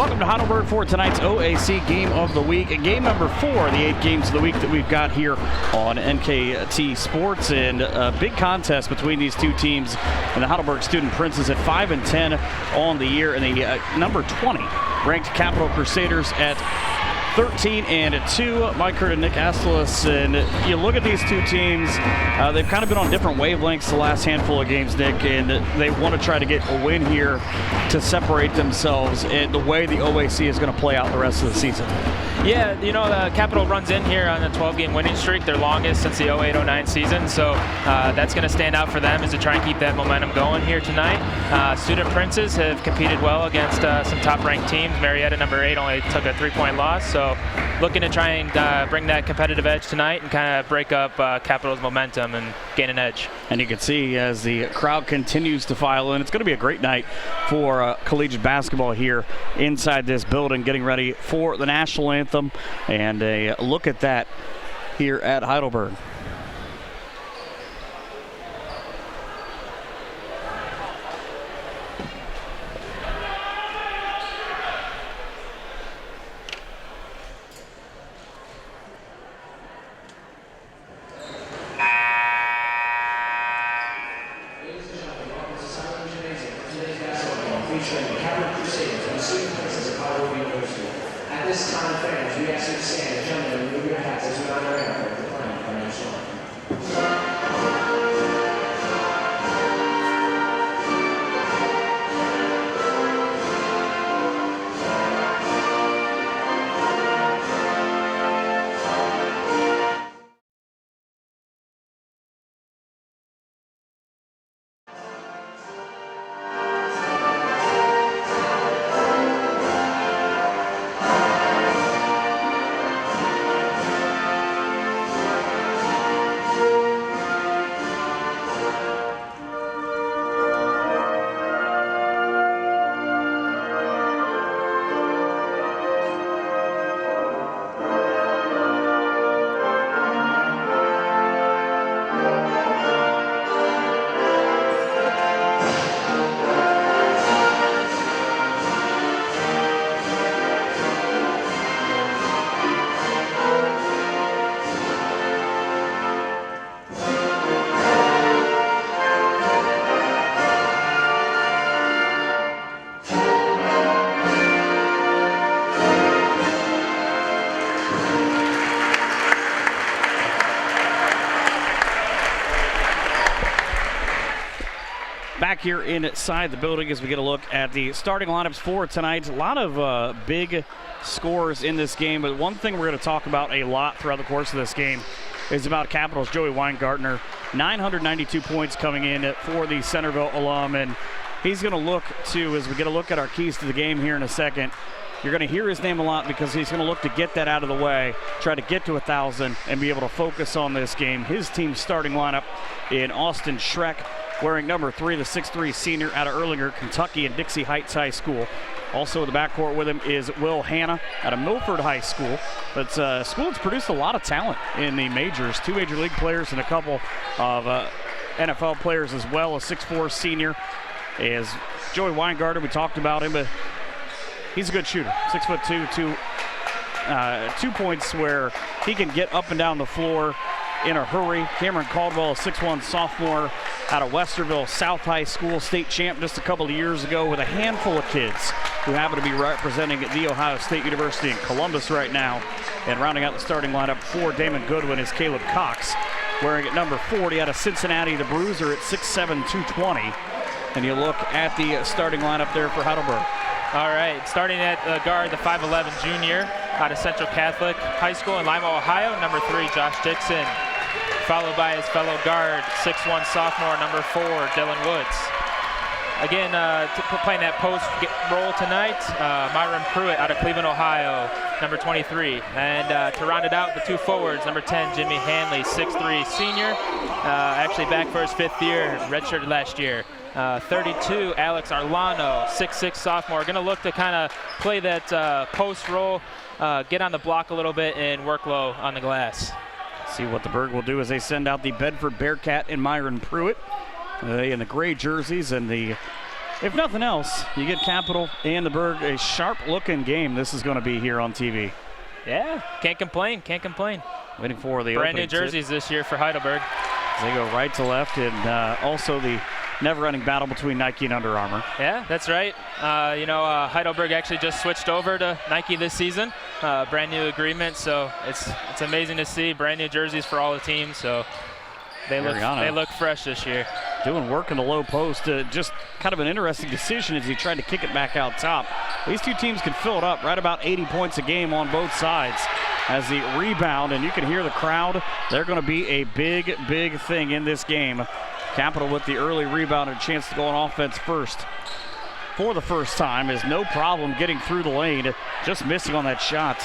Welcome to Heidelberg for tonight's OAC Game of the Week. Game number 4 of the 8 games of the week that we've got here on NKT Sports. And a big contest between these two teams. And the Heidelberg Student Princes at 5-10 on the year. And the number 20 ranked Capital Crusaders at 13-2. Mike Hurt and Nick Astelis. And you look at these two teams, they've kind of been on different wavelengths the last handful of games, Nick, and they want to try to get a win here to separate themselves in the way the OAC is going to play out the rest of the season. Yeah, you know, Capital runs in here on a 12-game winning streak, their longest since the 08-09 season, so that's going to stand out for them is to try and keep that momentum going here tonight. Student Princes have competed well against some top-ranked teams. Marietta, number 8, only took a 3-point loss, so looking to try and bring that competitive edge tonight and kind of break up Capital's momentum and gain an edge. And you can see as the crowd continues to file in, it's going to be a great night for collegiate basketball here inside this building, getting ready for the national anthem. And a look at that here at Heidelberg. Featuring the Capital Crusaders and the Student Princes of Heidelberg University. At this time, fans, we ask you to stand and jump in and move your hats as we honor our anthem for playing our national anthem. Back here inside the building as we get a look at the starting lineups for tonight. A lot of big scores in this game, but one thing we're going to talk about a lot throughout the course of this game is about Capital's Joey Weingartner. 992 points coming in for the Centerville alum, and he's going to look to, as we get a look at our keys to the game here in a second, you're going to hear his name a lot because he's going to look to get that out of the way, try to get to 1,000, and be able to focus on this game. His team's starting lineup in Austin Schreck, wearing number 3, the 6'3 senior out of Erlanger, Kentucky, and Dixie Heights High School. Also in the backcourt with him is Will Hanna out of Milford High School. But school has produced a lot of talent in the majors. 2 major league players and a couple of NFL players as well. A 6'4 senior is Joey Weingartner. We talked about him, but he's a good shooter. 6'2", 2 points where he can get up and down the floor in a hurry. Cameron Caldwell, a 6'1 sophomore out of Westerville South High School, state champ just a couple of years ago, with a handful of kids who happen to be representing The Ohio State University in Columbus right now. And rounding out the starting lineup for Damon Goodwin is Caleb Cox, wearing at number 40 out of Cincinnati, the bruiser at 6'7", 220. And you look at the starting lineup there for Heidelberg. All right, starting at guard, the 5'11 junior out of Central Catholic High School in Lima, Ohio, number 3, Josh Dixon, followed by his fellow guard, 6'1 sophomore, number 4, Dylan Woods. Again, playing that post role tonight, Myron Pruitt out of Cleveland, Ohio, number 23. And to round it out, the 2 forwards, number 10, Jimmy Hanley, 6'3 senior, actually back for his 5th year, redshirted last year. 32, Alex Arlano, 6'6 sophomore. Going to look to kind of play that post role, get on the block a little bit, and work low on the glass. See what the Berg will do as they send out the Bedford Bearcat and Myron Pruitt. They in the gray jerseys and the if nothing else, you get Capital and the Berg a sharp-looking game this is going to be here on TV. Yeah, can't complain, can't complain. Waiting for the brand new opening jerseys this year for Heidelberg. They go right to left, and also the never-ending battle between Nike and Under Armour. Yeah, that's right. Heidelberg actually just switched over to Nike this season. Brand new agreement, so it's amazing to see brand new jerseys for all the teams. So they look fresh this year. Doing work in the low post. Just kind of an interesting decision as he tried to kick it back out top. These two teams can fill it up right about 80 points a game on both sides. As the rebound, and you can hear the crowd, they're going to be a big, big thing in this game. Capital with the early rebound and a chance to go on offense first. For the first time, is no problem getting through the lane, just missing on that shot.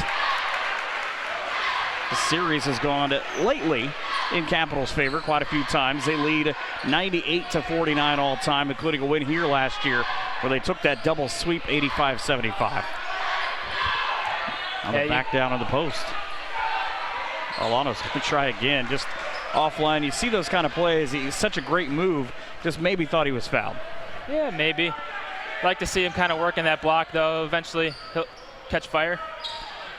The series has gone lately in Capital's favor quite a few times. They lead 98-49 all time, including a win here last year where they took that double sweep 85-75. Back down on the post. Arlano's going to try again, just offline. You see those kind of plays. He's such a great move. Just maybe thought he was fouled. Yeah, maybe. Like to see him kind of working that block, though. Eventually, he'll catch fire.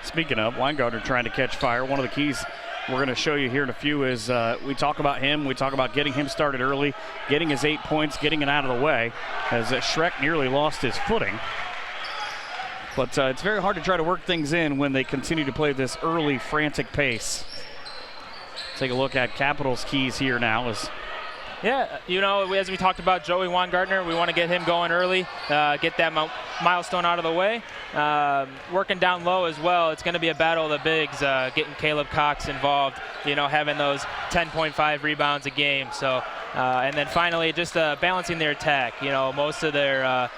Speaking of, Weingartner trying to catch fire. One of the keys we're going to show you here in a few is we talk about him. We talk about getting him started early, getting his 8 points, getting it out of the way, as Schreck nearly lost his footing. But it's very hard to try to work things in when they continue to play this early, frantic pace. Take a look at Capital's keys here now. Yeah, as we talked about Joey Weingartner, we want to get him going early, get that milestone out of the way. Working down low as well, it's going to be a battle of the bigs, getting Caleb Cox involved, having those 10.5 rebounds a game. So, and then finally, just balancing their attack. Most of their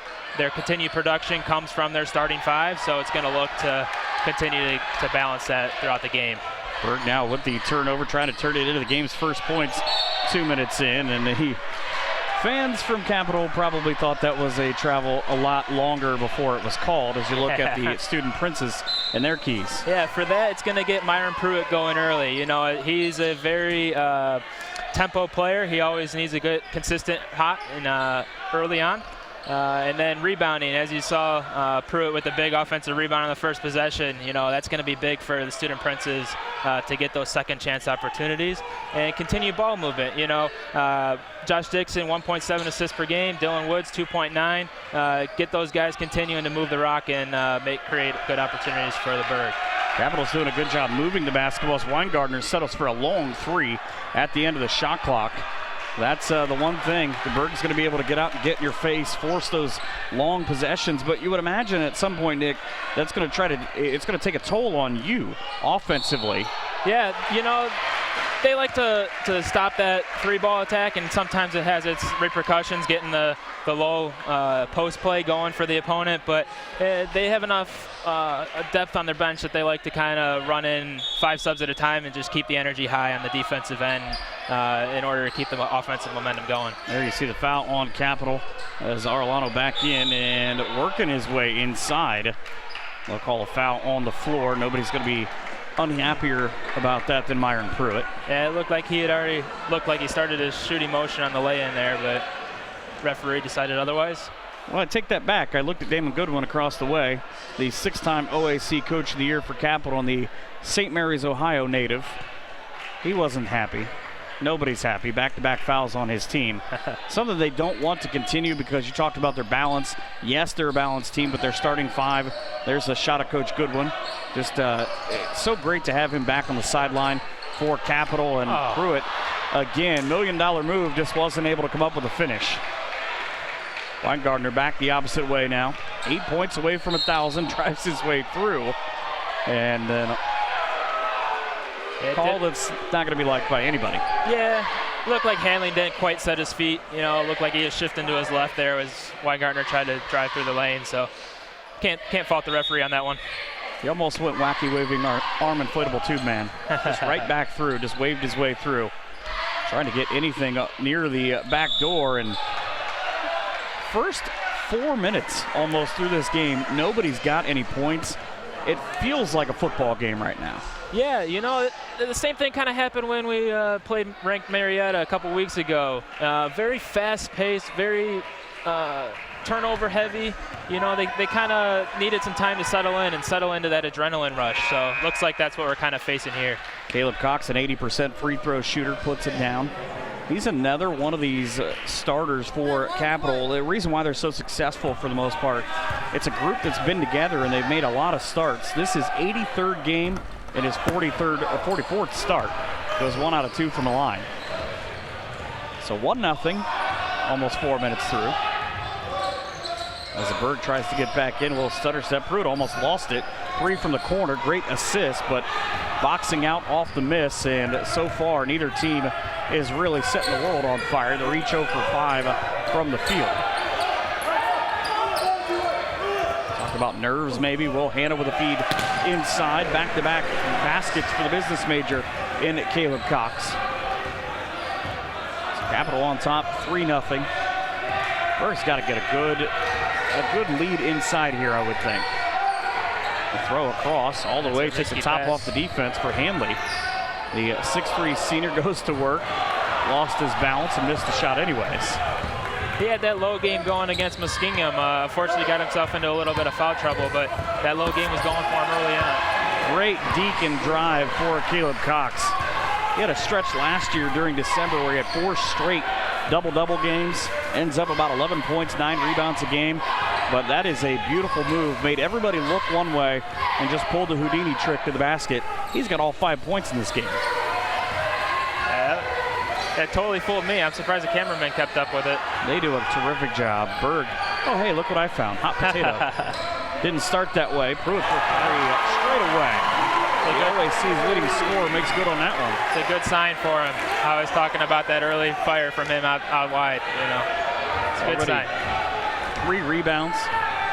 continued production comes from their starting five, so it's going to look to continue to balance that throughout the game. Berg now with the turnover, trying to turn it into the game's first points 2 minutes in, and fans from Capital probably thought that was a travel a lot longer before it was called, as you look at the student princes and their keys. Yeah, for that, it's going to get Myron Pruitt going early. He's a very tempo player. He always needs a good, consistent hot and early on. And then rebounding, as you saw Pruitt with the big offensive rebound on the first possession, that's going to be big for the student princes to get those second chance opportunities and continue ball movement. Josh Dixon, 1.7 assists per game. Dylan Woods, 2.9. Get those guys continuing to move the rock and create good opportunities for the Berg. Capital's doing a good job moving the basketball as Weingartner settles for a long three at the end of the shot clock. That's the one thing. The Berg's going to be able to get out and get in your face, force those long possessions. But you would imagine at some point, Nick, that's going to it's going to take a toll on you offensively. Yeah, they like to stop that three-ball attack, and sometimes it has its repercussions, getting the low post play going for the opponent. But they have enough depth on their bench that they like to kind of run in 5 subs at a time and just keep the energy high on the defensive end in order to keep the offensive momentum going. There you see the foul on Capital as Arellano back in and working his way inside. They'll call a foul on the floor. Nobody's going to be unhappier about that than Myron Pruitt. Yeah, it looked like he started his shooting motion on the lay-in there, but referee decided otherwise. Well, I take that back. I looked at Damon Goodwin across the way, the 6-time OAC Coach of the Year for Capital and the St. Mary's, Ohio native. He wasn't happy. Nobody's happy. Back-to-back fouls on his team. Something they don't want to continue because you talked about their balance. Yes, they're a balanced team, but they're starting 5. There's a shot at Coach Goodwin. Just it's so great to have him back on the sideline for Capital. And Pruitt, again, $1 million move, just wasn't able to come up with a finish. Weingartner back the opposite way now. 8 points away from 1,000, drives his way through. And then call that's not going to be liked by anybody. Yeah, looked like Hanley didn't quite set his feet. Looked like he was shifting to his left there as Weingartner tried to drive through the lane. So can't fault the referee on that one. He almost went wacky waving our arm inflatable tube man. Just right back through, just waved his way through. Trying to get anything up near the back door. And first 4 minutes almost through this game, nobody's got any points. It feels like a football game right now. Yeah, the same thing kind of happened when we played ranked Marietta a couple weeks ago. Very fast-paced, very turnover heavy. You know, they kind of needed some time to settle into that adrenaline rush. So looks like that's what we're kind of facing here. Caleb Cox, an 80% free throw shooter, puts it down. He's another one of these starters for Capital. The reason why they're so successful for the most part, it's a group that's been together and they've made a lot of starts. This is 83rd game and his 44th start. Goes 1 out of 2 from the line. So 1-0, almost 4 minutes through. As the Berg tries to get back in, a little stutter step. Pruitt almost lost it. 3 from the corner, great assist, but boxing out off the miss, and so far neither team is really setting the world on fire. They're each 0 for 5 from the field. Talk about nerves maybe. Will Hanna with a feed inside. Back-to-back baskets for the business major in Caleb Cox. So Capital on top, 3-0. Berg's got to get a good lead inside here, I would think. The throw across all the way, takes the top off the defense for Hanley. The 6'3" senior goes to work, lost his balance and missed the shot anyways. He had that low game going against Muskingum. Unfortunately got himself into a little bit of foul trouble, but that low game was going for him early on. Great Deacon drive for Caleb Cox. He had a stretch last year during December where he had 4 straight double-double games, ends up about 11 points, 9 rebounds a game. But that is a beautiful move. Made everybody look one way and just pulled the Houdini trick to the basket. He's got all 5 points in this game. That totally fooled me. I'm surprised the cameraman kept up with it. They do a terrific job. Berg, oh hey, look what I found. Hot potato. Didn't start that way. Pruitt for 3 straight away. The OAC's leading scorer makes good on that one. It's a good sign for him. I was talking about that early fire from him out wide. You know, it's a good sign. 3 rebounds,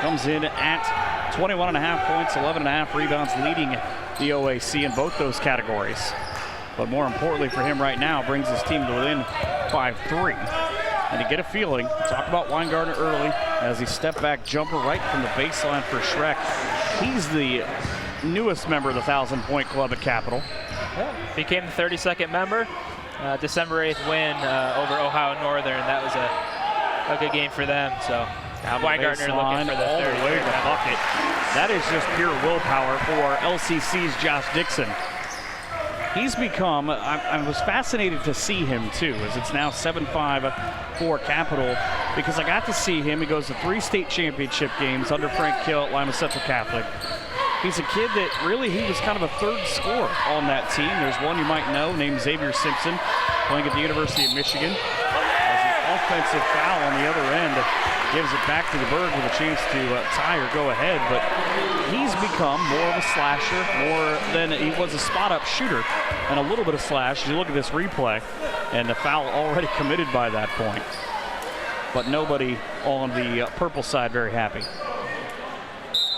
comes in at 21.5 points, 11.5 rebounds, leading the OAC in both those categories. But more importantly for him right now, brings his team to within 5-3. And to get a feeling, talk about Weingartner early as he stepped back jumper right from the baseline for Schreck. He's the newest member of the 1,000-point club at Capital. Yeah. Became the 32nd member. December 8th win over Ohio Northern. That was a good game for them. So Weingartner looking for the all third. The way to the bucket. That is just pure willpower for LCC's Josh Dixon. He's become, I was fascinated to see him too, as it's now 7-5 for Capital, because I got to see him. He goes to 3 state championship games under Frank Kill at Lima Central Catholic. He's a kid that really, he was kind of a third scorer on that team. There's one you might know named Xavier Simpson, playing at the University of Michigan. As an offensive foul on the other end, gives it back to the Berg with a chance to tie or go ahead, but he's become more of a slasher, more than he was a spot-up shooter, and a little bit of slash. You look at this replay, and the foul already committed by that point. But nobody on the purple side very happy.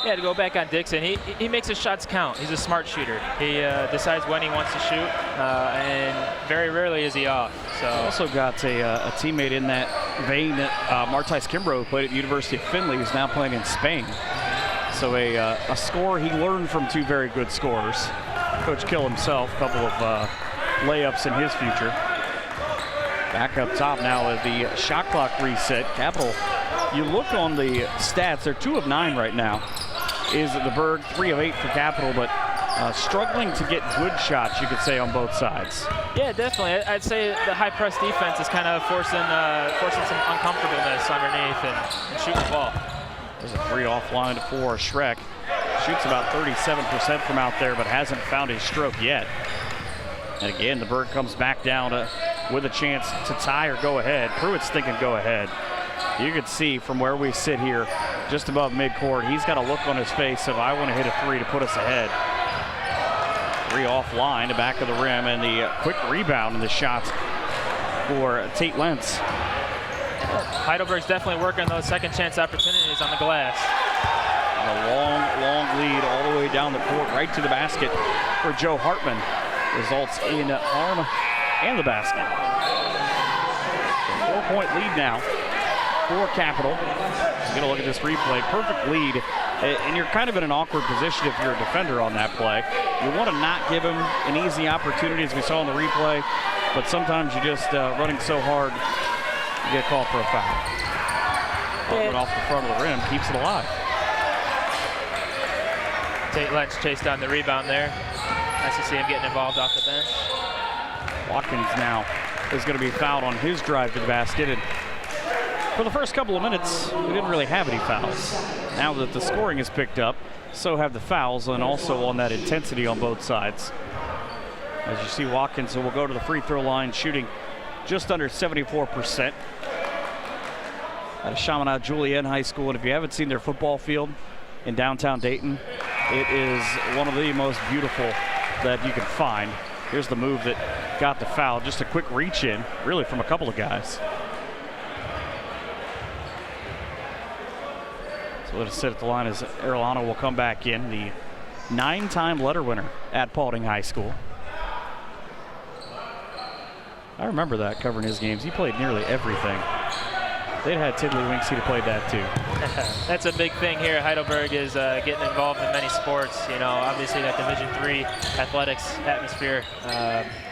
Yeah, to go back on Dixon, he makes his shots count. He's a smart shooter. He decides when he wants to shoot, and very rarely is he off. So also got a teammate in that vein, Martais Kimbrough, who played at the University of Findlay, who's now playing in Spain. So a scorer he learned from 2 very good scorers. Coach Kill himself, a couple of layups in his future. Back up top now with the shot clock reset. Capital, you look on the stats, they're 2 of 9 right now. Is the Berg 3 of 8 for Capital, but struggling to get good shots, you could say, on both sides. Yeah, definitely. I'd say the high press defense is kind of forcing some uncomfortableness underneath and shooting the ball. There's a 3 offline for Schreck. Shoots about 37% from out there, but hasn't found his stroke yet. And again, the Berg comes back down with a chance to tie or go ahead. Pruitt's thinking go ahead. You can see from where we sit here, just above midcourt, he's got a look on his face of, I want to hit a 3 to put us ahead. 3 offline, the back of the rim, and the quick rebound in the shots for Tate Lentz. Heidelberg's definitely working those second chance opportunities on the glass. And a long lead all the way down the court, right to the basket for Joe Hartman. Results in arm and the basket. 4-point lead now for Capital. Get a look at this replay. Perfect lead, and you're kind of in an awkward position if you're a defender on that play. You want to not give him an easy opportunity, as we saw in the replay, but sometimes you just running so hard, you get called for a foul. It off the front of the rim, keeps it alive. Tate Lynch chased down the rebound there. Nice to see him getting involved off the bench. Watkins now is going to be fouled on his drive to the basket. And for the first couple of minutes, we didn't really have any fouls. Now that the scoring is picked up, so have the fouls, and also on that intensity on both sides. As you see, Watkins will go to the free throw line, shooting just under 74%. At Chaminade Julienne High School, and if you haven't seen their football field in downtown Dayton, it is one of the most beautiful that you can find. Here's the move that got the foul. Just a quick reach in, really, from a couple of guys. So let us sit at the line as Arellano will come back in, the 9-time letter winner at Paulding High School. I remember that, covering his games. He played nearly everything. They'd had Tiddlywinks, he'd have played that too. That's a big thing here. Heidelberg is getting involved in many sports. You know, obviously that Division III athletics atmosphere.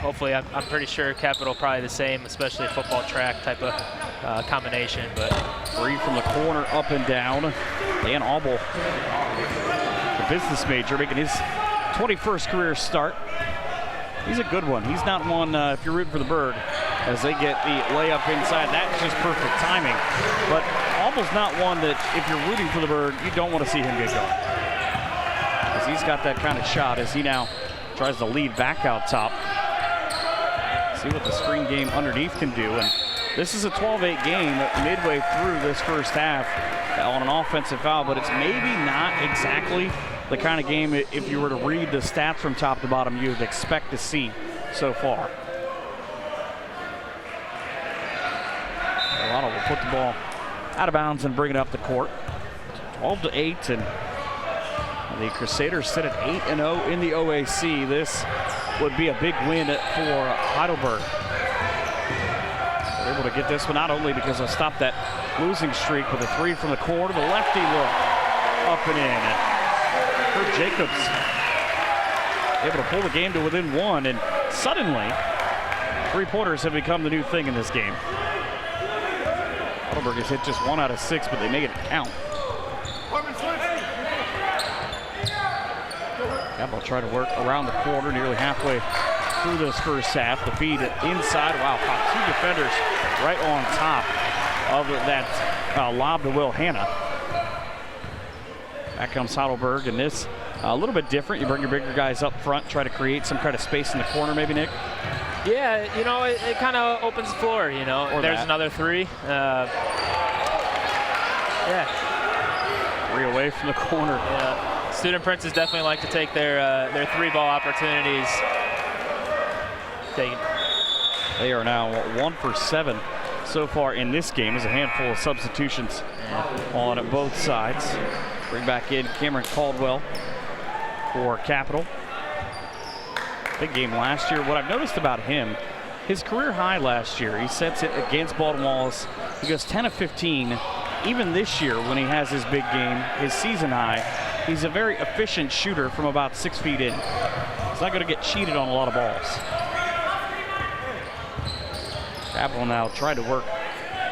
Hopefully, I'm pretty sure Capital probably the same, especially football track type of combination. But three from the corner, up and down. Dan Auble, the business major, making his 21st career start. He's a good one. He's not one, if you're rooting for the Bird, as they get the layup inside. That's just perfect timing. But Auble's not one that, if you're rooting for the Bird, you don't want to see him get going. Because he's got that kind of shot as he now tries to lead back out top. See what the screen game underneath can do. And this is a 12-8 game midway through this first half on an offensive foul, but it's maybe not exactly the kind of game, if you were to read the stats from top to bottom, you would expect to see so far. Arellano will put the ball out of bounds and bring it up the court. 12-8, and the Crusaders sit at 8-0 in the OAC. This would be a big win for Heidelberg. They're able to get this one not only because they'll stop that losing streak with a three from the corner, the lefty look up and in. Kurt Jacobs able to pull the game to within one, and suddenly three-pointers have become the new thing in this game. Heidelberg has hit just 1 out of 6, but they make it count. Capital try to work around the corner, nearly halfway through this first half. The feed inside. Wow, two defenders right on top of that lob to Will Hanna. Back comes Heidelberg, and this a little bit different. You bring your bigger guys up front, try to create some kind of space in the corner, maybe, Nick? Yeah, you know, it kind of opens the floor, you know. Or there's that. Another three. Yeah. Three away from the corner. Yeah. Student Princes definitely like to take their three-ball opportunities. They are now 1 for 7 so far in this game. There's a handful of substitutions on both sides. Bring back in Cameron Caldwell for Capital. Big game last year. What I've noticed about him, his career high last year, he sets it against Baldwin Wallace. He goes 10 of 15. Even this year, when he has his big game, his season high, he's a very efficient shooter from about 6 feet in. He's not going to get cheated on a lot of balls. Capital now trying to work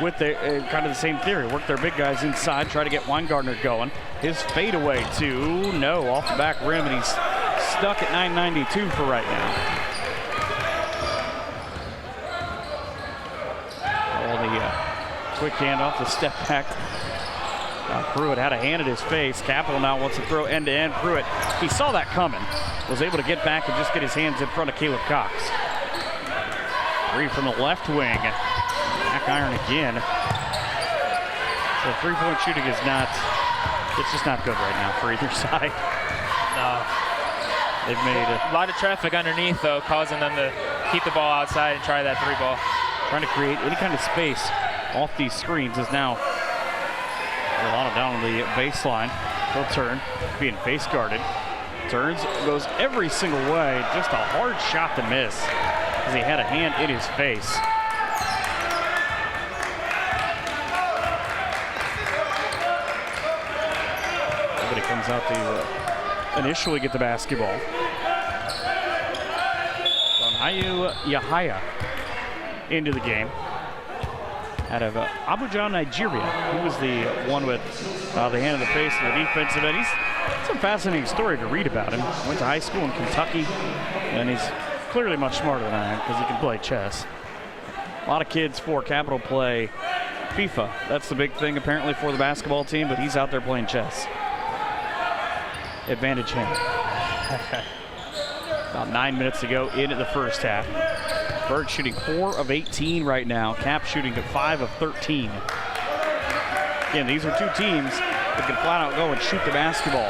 with the kind of the same theory. Work their big guys inside, try to get Weingartner going. His fadeaway too, no, off the back rim, and he's stuck at 992 for right now. Oh, the quick handoff, the step back. Pruitt had a hand at his face. Capital now wants to throw end-to-end. Pruitt, he saw that coming, was able to get back and just get his hands in front of Caleb Cox. Three from the left wing. Back iron again. So three-point shooting is not, it's just not good right now for either side. No. They've made a lot of traffic underneath, though, causing them to keep the ball outside and try that three ball. Trying to create any kind of space off these screens is now Arellano down on the baseline. He'll turn, being face guarded. Turns, goes every single way. Just a hard shot to miss as he had a hand in his face. Everybody comes out to initially get the basketball. Donhayu Yahaya into the game. out of Abuja, Nigeria. He was the one with the hand in the face of the defensive end. It's a fascinating story to read about him. Went to high school in Kentucky, and he's clearly much smarter than I am because he can play chess. A lot of kids for Capital play FIFA. That's the big thing apparently for the basketball team, but he's out there playing chess. Advantage him. About 9 minutes to go into the first half. Berg shooting 4 of 18 right now. Cap shooting at 5 of 13. Again, these are two teams that can flat out go and shoot the basketball.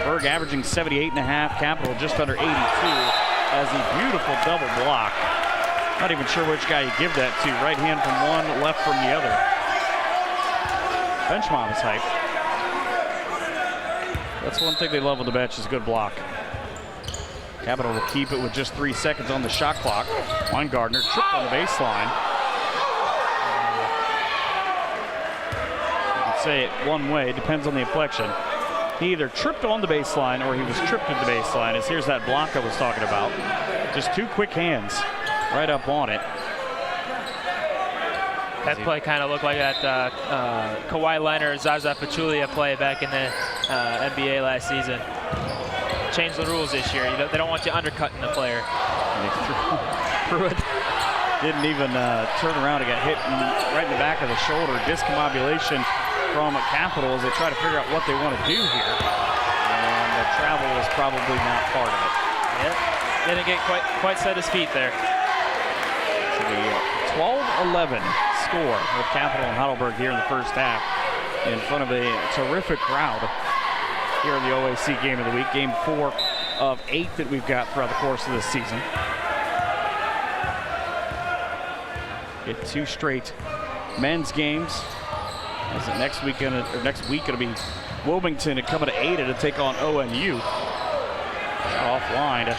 Berg averaging 78.5, Capital just under 82 as a beautiful double block. Not even sure which guy you give that to. Right hand from one, left from the other. Bench mom is hyped. That's one thing they love on the bench is good block. Capital will keep it with just 3 seconds on the shot clock. Weingartner tripped on the baseline. You can say it one way, it depends on the inflection. He either tripped on the baseline or he was tripped at the baseline, as here's that block I was talking about. Just 2 quick hands right up on it. That play kind of looked like that Kawhi Leonard, Zaza Pachulia play back in the NBA last season. Changed the rules this year. They don't want you undercutting the player. And he threw it. Didn't even turn around. He got hit right in the back of the shoulder. Discombobulation from Capital as they try to figure out what they want to do here. And the travel is probably not part of it. Yep. Didn't get quite set his feet there. So the 12-11 score with Capital and Heidelberg here in the first half in front of a terrific crowd here in the OAC Game of the Week. Game 4 of 8 that we've got throughout the course of this season. Get 2 straight men's games. As the next week it'll be Wilmington coming to Ada to take on ONU. Offline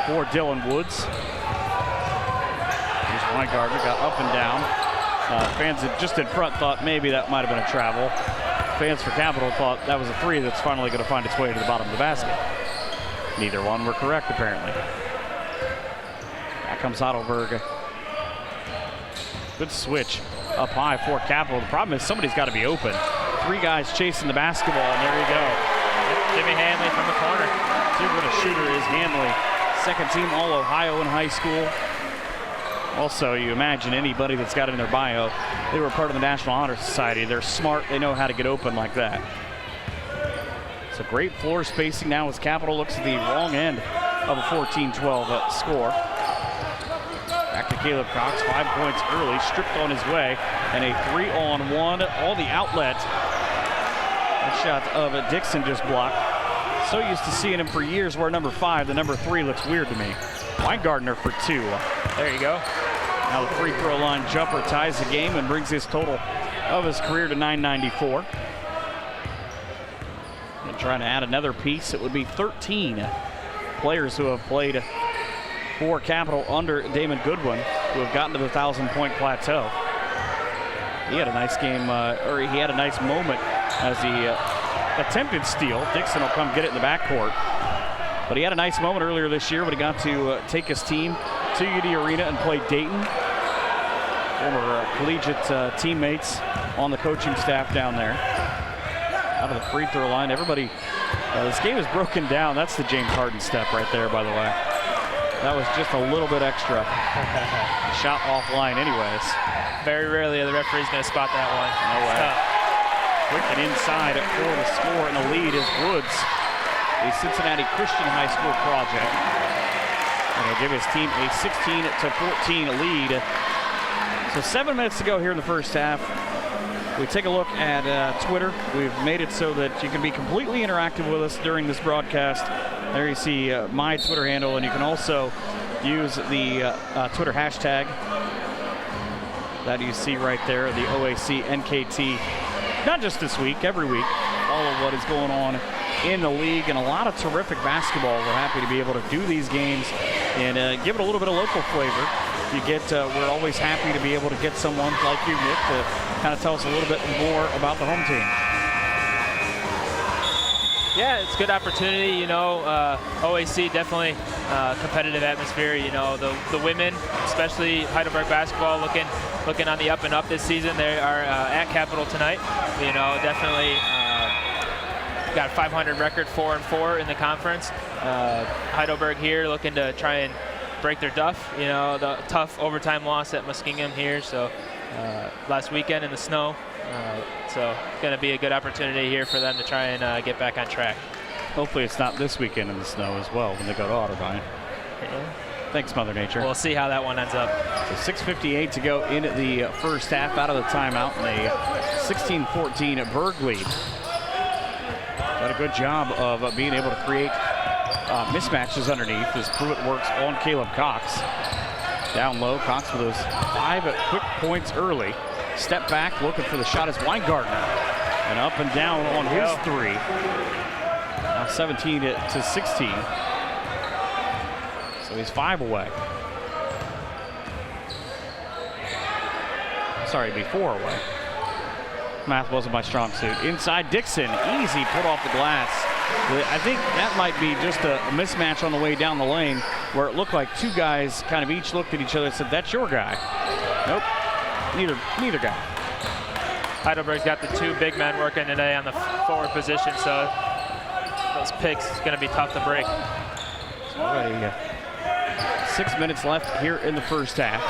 for Dylan Woods. Here's Weingartner, got up and down. Fans that just in front thought maybe that might have been a travel. Fans for Capital thought that was a 3 that's finally going to find its way to the bottom of the basket. Neither one were correct, apparently. Back comes Heidelberg. Good switch up high for Capital. The problem is somebody's got to be open. 3 guys chasing the basketball, and there you go. Jimmy Hanley from the corner. Too good a shooter is Hanley. Second team All-Ohio in high school. Also, you imagine anybody that's got in their bio, they were part of the National Honor Society. They're smart. They know how to get open like that. It's a great floor spacing now as Capital looks at the wrong end of a 14-12 score. Back to Caleb Cox, 5 points early, stripped on his way, and a 3-on-1. All the outlet. That shot of Dixon just blocked. So used to seeing him for years wear number 5. The number 3 looks weird to me. Weingartner for 2. There you go. Now the free throw line jumper ties the game and brings his total of his career to 994. And trying to add another piece, it would be 13 players who have played for Capital under Damon Goodwin who have gotten to the 1,000-point plateau. He had a nice game, or he had a nice moment as he attempted steal. Dixon will come get it in the backcourt. But he had a nice moment earlier this year when he got to take his team to UD Arena and play Dayton. Former collegiate teammates on the coaching staff down there. Out of the free throw line, everybody, this game is broken down. That's the James Harden step right there, by the way. That was just a little bit extra. Shot offline anyways. Very rarely the referee's going to spot that one. No way. Quick and inside for the score, and the lead is Woods, a Cincinnati Christian High School project. And he'll give his team a 16-14 lead. So 7 minutes to go here in the first half. We take a look at Twitter. We've made it so that you can be completely interactive with us during this broadcast. There you see my Twitter handle, and you can also use the Twitter hashtag that you see right there, the OAC NKT. Not just this week, every week. All of what is going on in the league, and a lot of terrific basketball. We're happy to be able to do these games and give it a little bit of local flavor. You get, we're always happy to be able to get someone like you, Nick, to kind of tell us a little bit more about the home team. Yeah, it's a good opportunity. You know, OAC definitely competitive atmosphere. You know, the women, especially Heidelberg basketball, looking on the up and up this season. They are at Capital tonight. You know, definitely got a 500 record, 4-4 in the conference. Heidelberg here looking to try and break their duff. You know, the tough overtime loss at Muskingum here. So last weekend in the snow. So it's going to be a good opportunity here for them to try and get back on track. Hopefully it's not this weekend in the snow as well when they go to Otterbein. Yeah. Thanks, Mother Nature. We'll see how that one ends up. So 6:58 to go in the first half out of the timeout, and a 16-14 Berg lead. Got a good job of being able to create mismatches underneath as Pruitt works on Caleb Cox. Down low, Cox with those 5 quick points early. Step back, looking for the shot is Weingartner. And up and down on his 3. Now 17 to 16. So he's 5 away. Sorry, be 4 away. Math wasn't my strong suit. Inside Dixon, easy put off the glass. I think that might be just a mismatch on the way down the lane where it looked like 2 guys kind of each looked at each other and said, that's your guy. Nope, neither guy. Heidelberg's got the 2 big men working today on the forward position, so those picks is going to be tough to break. So already 6 minutes left here in the first half.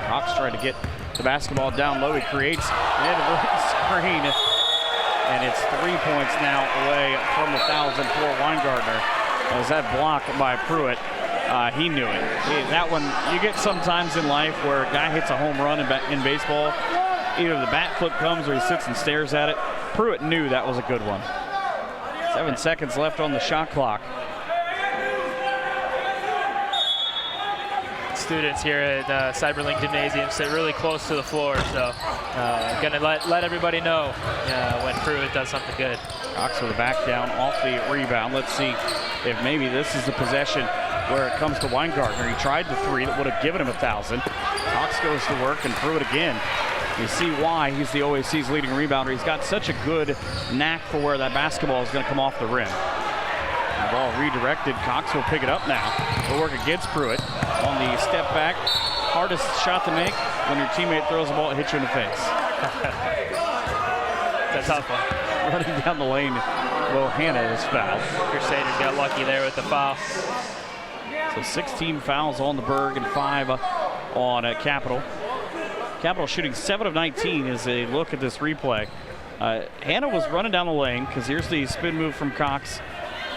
Cox trying to get the basketball down low. He creates an inverted screen, and it's 3 points now away from the 1,000 for Weingartner. As that block by Pruitt, he knew it. That one, you get sometimes in life where a guy hits a home run in baseball, either the bat flip comes or he sits and stares at it. Pruitt knew that was a good one. 7 seconds left on the shot clock. Students here at Cyberlink Gymnasium sit really close to the floor, so gonna let everybody know when Pruitt does something good. Cox with a back down off the rebound. Let's see if maybe this is the possession where it comes to Weingartner. He tried the 3 that would have given him 1,000. Cox goes to work and Pruitt again. You see why he's the OAC's leading rebounder. He's got such a good knack for where that basketball is going to come off the rim. The ball redirected. Cox will pick it up now. He'll work against Pruitt on the step back. Hardest shot to make when your teammate throws the ball, it hits you in the face. That's a tough one. Running down the lane, Will Hanna is fouled. Crusaders got lucky there with the foul. So 16 fouls on the Berg and 5 on Capital. Capital shooting 7 of 19 as they look at this replay. Hanna was running down the lane because here's the spin move from Cox.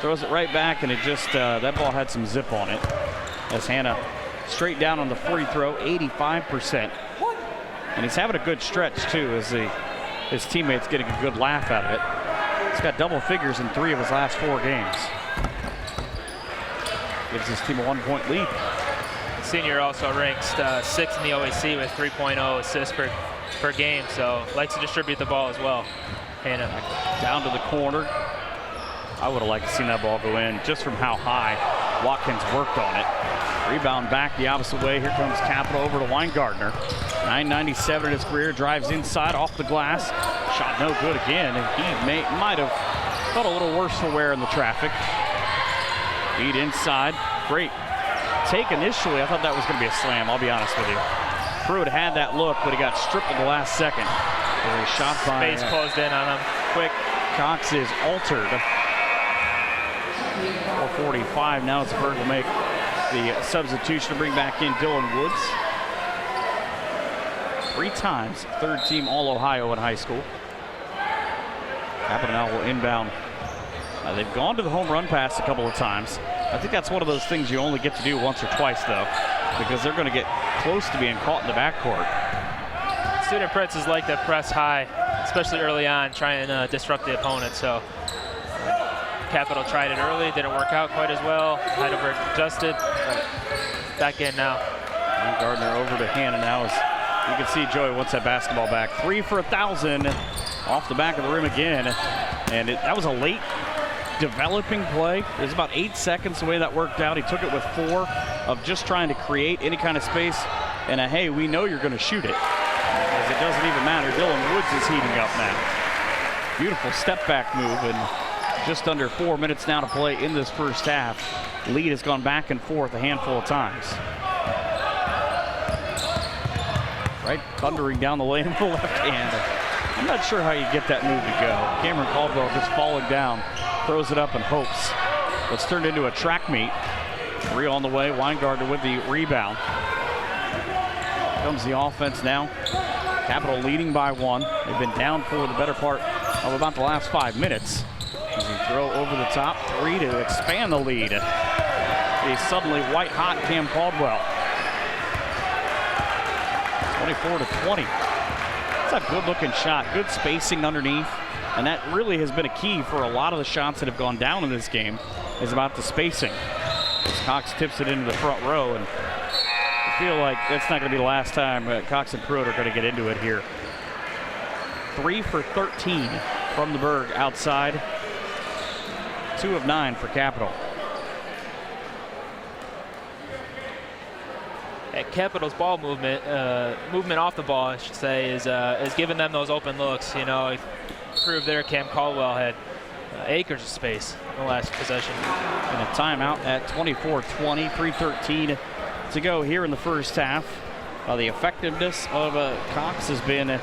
Throws it right back, and it just, that ball had some zip on it. As Hanna straight down on the free throw, 85%. And he's having a good stretch, too, as his teammates getting a good laugh out of it. He's got double figures in 3 of his last 4 games. Gives his team a 1-point lead. Senior also ranks 6th in the OAC with 3.0 assists per game, so likes to distribute the ball as well. Hanna down to the corner. I would have liked to see that ball go in just from how high Watkins worked on it. Rebound back the opposite way. Here comes Capital over to Weingartner. 997 in his career, drives inside off the glass. Shot no good again. He might have felt a little worse for wear in the traffic. Feed inside. Great take initially. I thought that was going to be a slam, I'll be honest with you. Pruitt had that look, but he got stripped at the last second. A shot by Space closed in on him quick. Cox is altered. 4:45 now. It's Berg to make the substitution to bring back in Dylan Woods. 3 times, 3rd team All-Ohio in high school. Capital now will inbound. They've gone to the home run pass a couple of times. I think that's one of those things you only get to do once or twice, though, because they're going to get close to being caught in the backcourt. Student Pretzes like to press high, especially early on, try and disrupt the opponent. So Capital tried it early, didn't work out quite as well. Heidelberg adjusted, but back in now. And Gardner over to Hanna now as you can see Joey wants that basketball back. 3 for 1,000 off the back of the rim again. And that was a late developing play. It was about 8 seconds the way that worked out. He took it with 4 of just trying to create any kind of space and a, hey, we know you're going to shoot it. As it doesn't even matter. Dylan Woods is heating up now. Beautiful step back move, and Just under 4 minutes now to play in this first half. Lead has gone back and forth a handful of times. Right, thundering down the lane with the left hand. I'm not sure how you get that move to go. Cameron Caldwell just falling down, throws it up and hopes. It's turned into a track meet. 3 on the way, Weingartner with the rebound. Comes the offense now. Capital leading by 1. They've been down for the better part of about the last 5 minutes. As he throw over the top, 3 to expand the lead. The suddenly white-hot Cam Caldwell. 24-20. It's a good-looking shot, good spacing underneath, and that really has been a key for a lot of the shots that have gone down in this game, is about the spacing. As Cox tips it into the front row, and I feel like that's not going to be the last time Cox and Pruitt are going to get into it here. 3 for 13 from the Berg outside. 2 of 9 for Capital. Capital's ball movement, movement off the ball, I should say, is giving them those open looks. You know, proved there Cam Caldwell had acres of space in the last possession. And a timeout at 24-20, 3:13 to go here in the first half. The effectiveness of Cox has been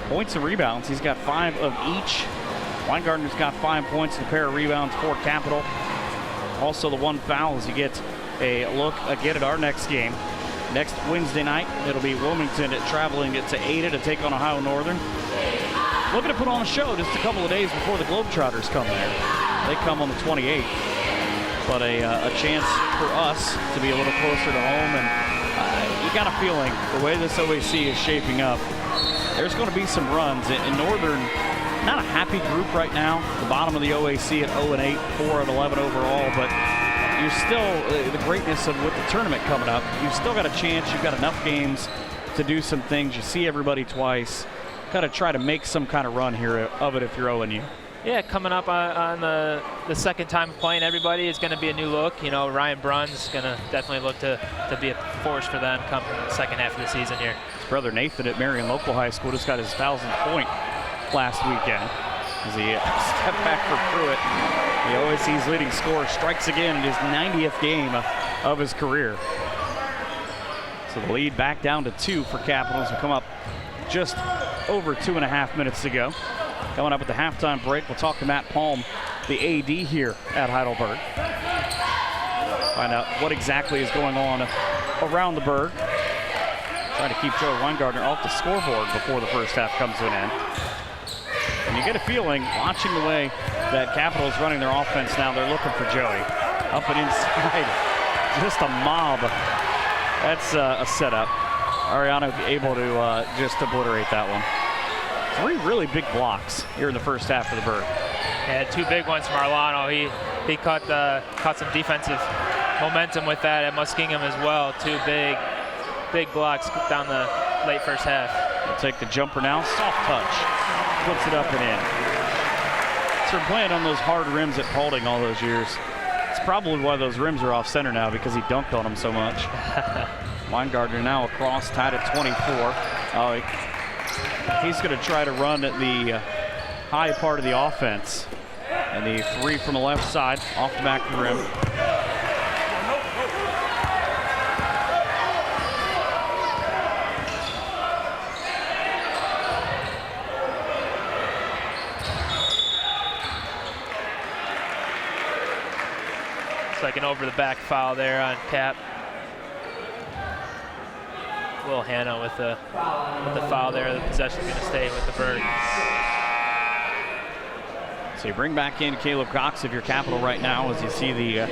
points and rebounds. He's got 5 of each. Weingartner's got 5 points and a pair of rebounds for Capital. Also the 1 foul as you get a look again at our next game. Next Wednesday night, it'll be Wilmington traveling to Ada to take on Ohio Northern. Looking to put on a show just a couple of days before the Globetrotters come there. They come on the 28th. But a chance for us to be a little closer to home. And you got a feeling, the way this OAC is shaping up, there's going to be some runs. In Northern, not a happy group right now. The bottom of the OAC at 0-8, 4-11 overall, but you're still, the greatness of with the tournament coming up, you've still got a chance. You've got enough games to do some things. You see everybody twice. Got to try to make some kind of run here of it if you're ONU. Yeah, coming up on the second time playing everybody is going to be a new look. You know, Ryan Brunn's going to definitely look to be a force for them come the second half of the season here. His brother Nathan at Marion Local High School just got his 1,000th point last weekend as he stepped back for Pruitt. The OSC's leading scorer strikes again in his 90th game of his career. So the lead back down to 2 for Capitals. We come up just over 2.5 minutes to go. Coming up at the halftime break, we'll talk to Matt Palm, the AD here at Heidelberg. Find out what exactly is going on around the Berg. Trying to keep Joey Weingartner off the scoreboard before the first half comes to an end. And you get a feeling, watching the way that Capital is running their offense now, they're looking for Joey. Up and inside, just a mob. That's a setup. Ariano able to just obliterate that one. 3 really big blocks here in the first half of the Berg. Yeah, 2 big ones from Arlano. He caught some defensive momentum with that at Muskingum as well. 2 big blocks down the late first half. We'll take the jumper now, soft touch. Puts it up and in. So we're playing on those hard rims at Paulding all those years. It's probably why those rims are off center now, because he dunked on them so much. Weingartner now across, tied at 24. He's going to try to run at the high part of the offense. And the 3 from the left side, off the back of the rim. It's like an over-the-back foul there on Cap. Will Hanna with the foul there. The possession's going to stay with the Berg. So you bring back in Caleb Cox if you're Capital right now as you see the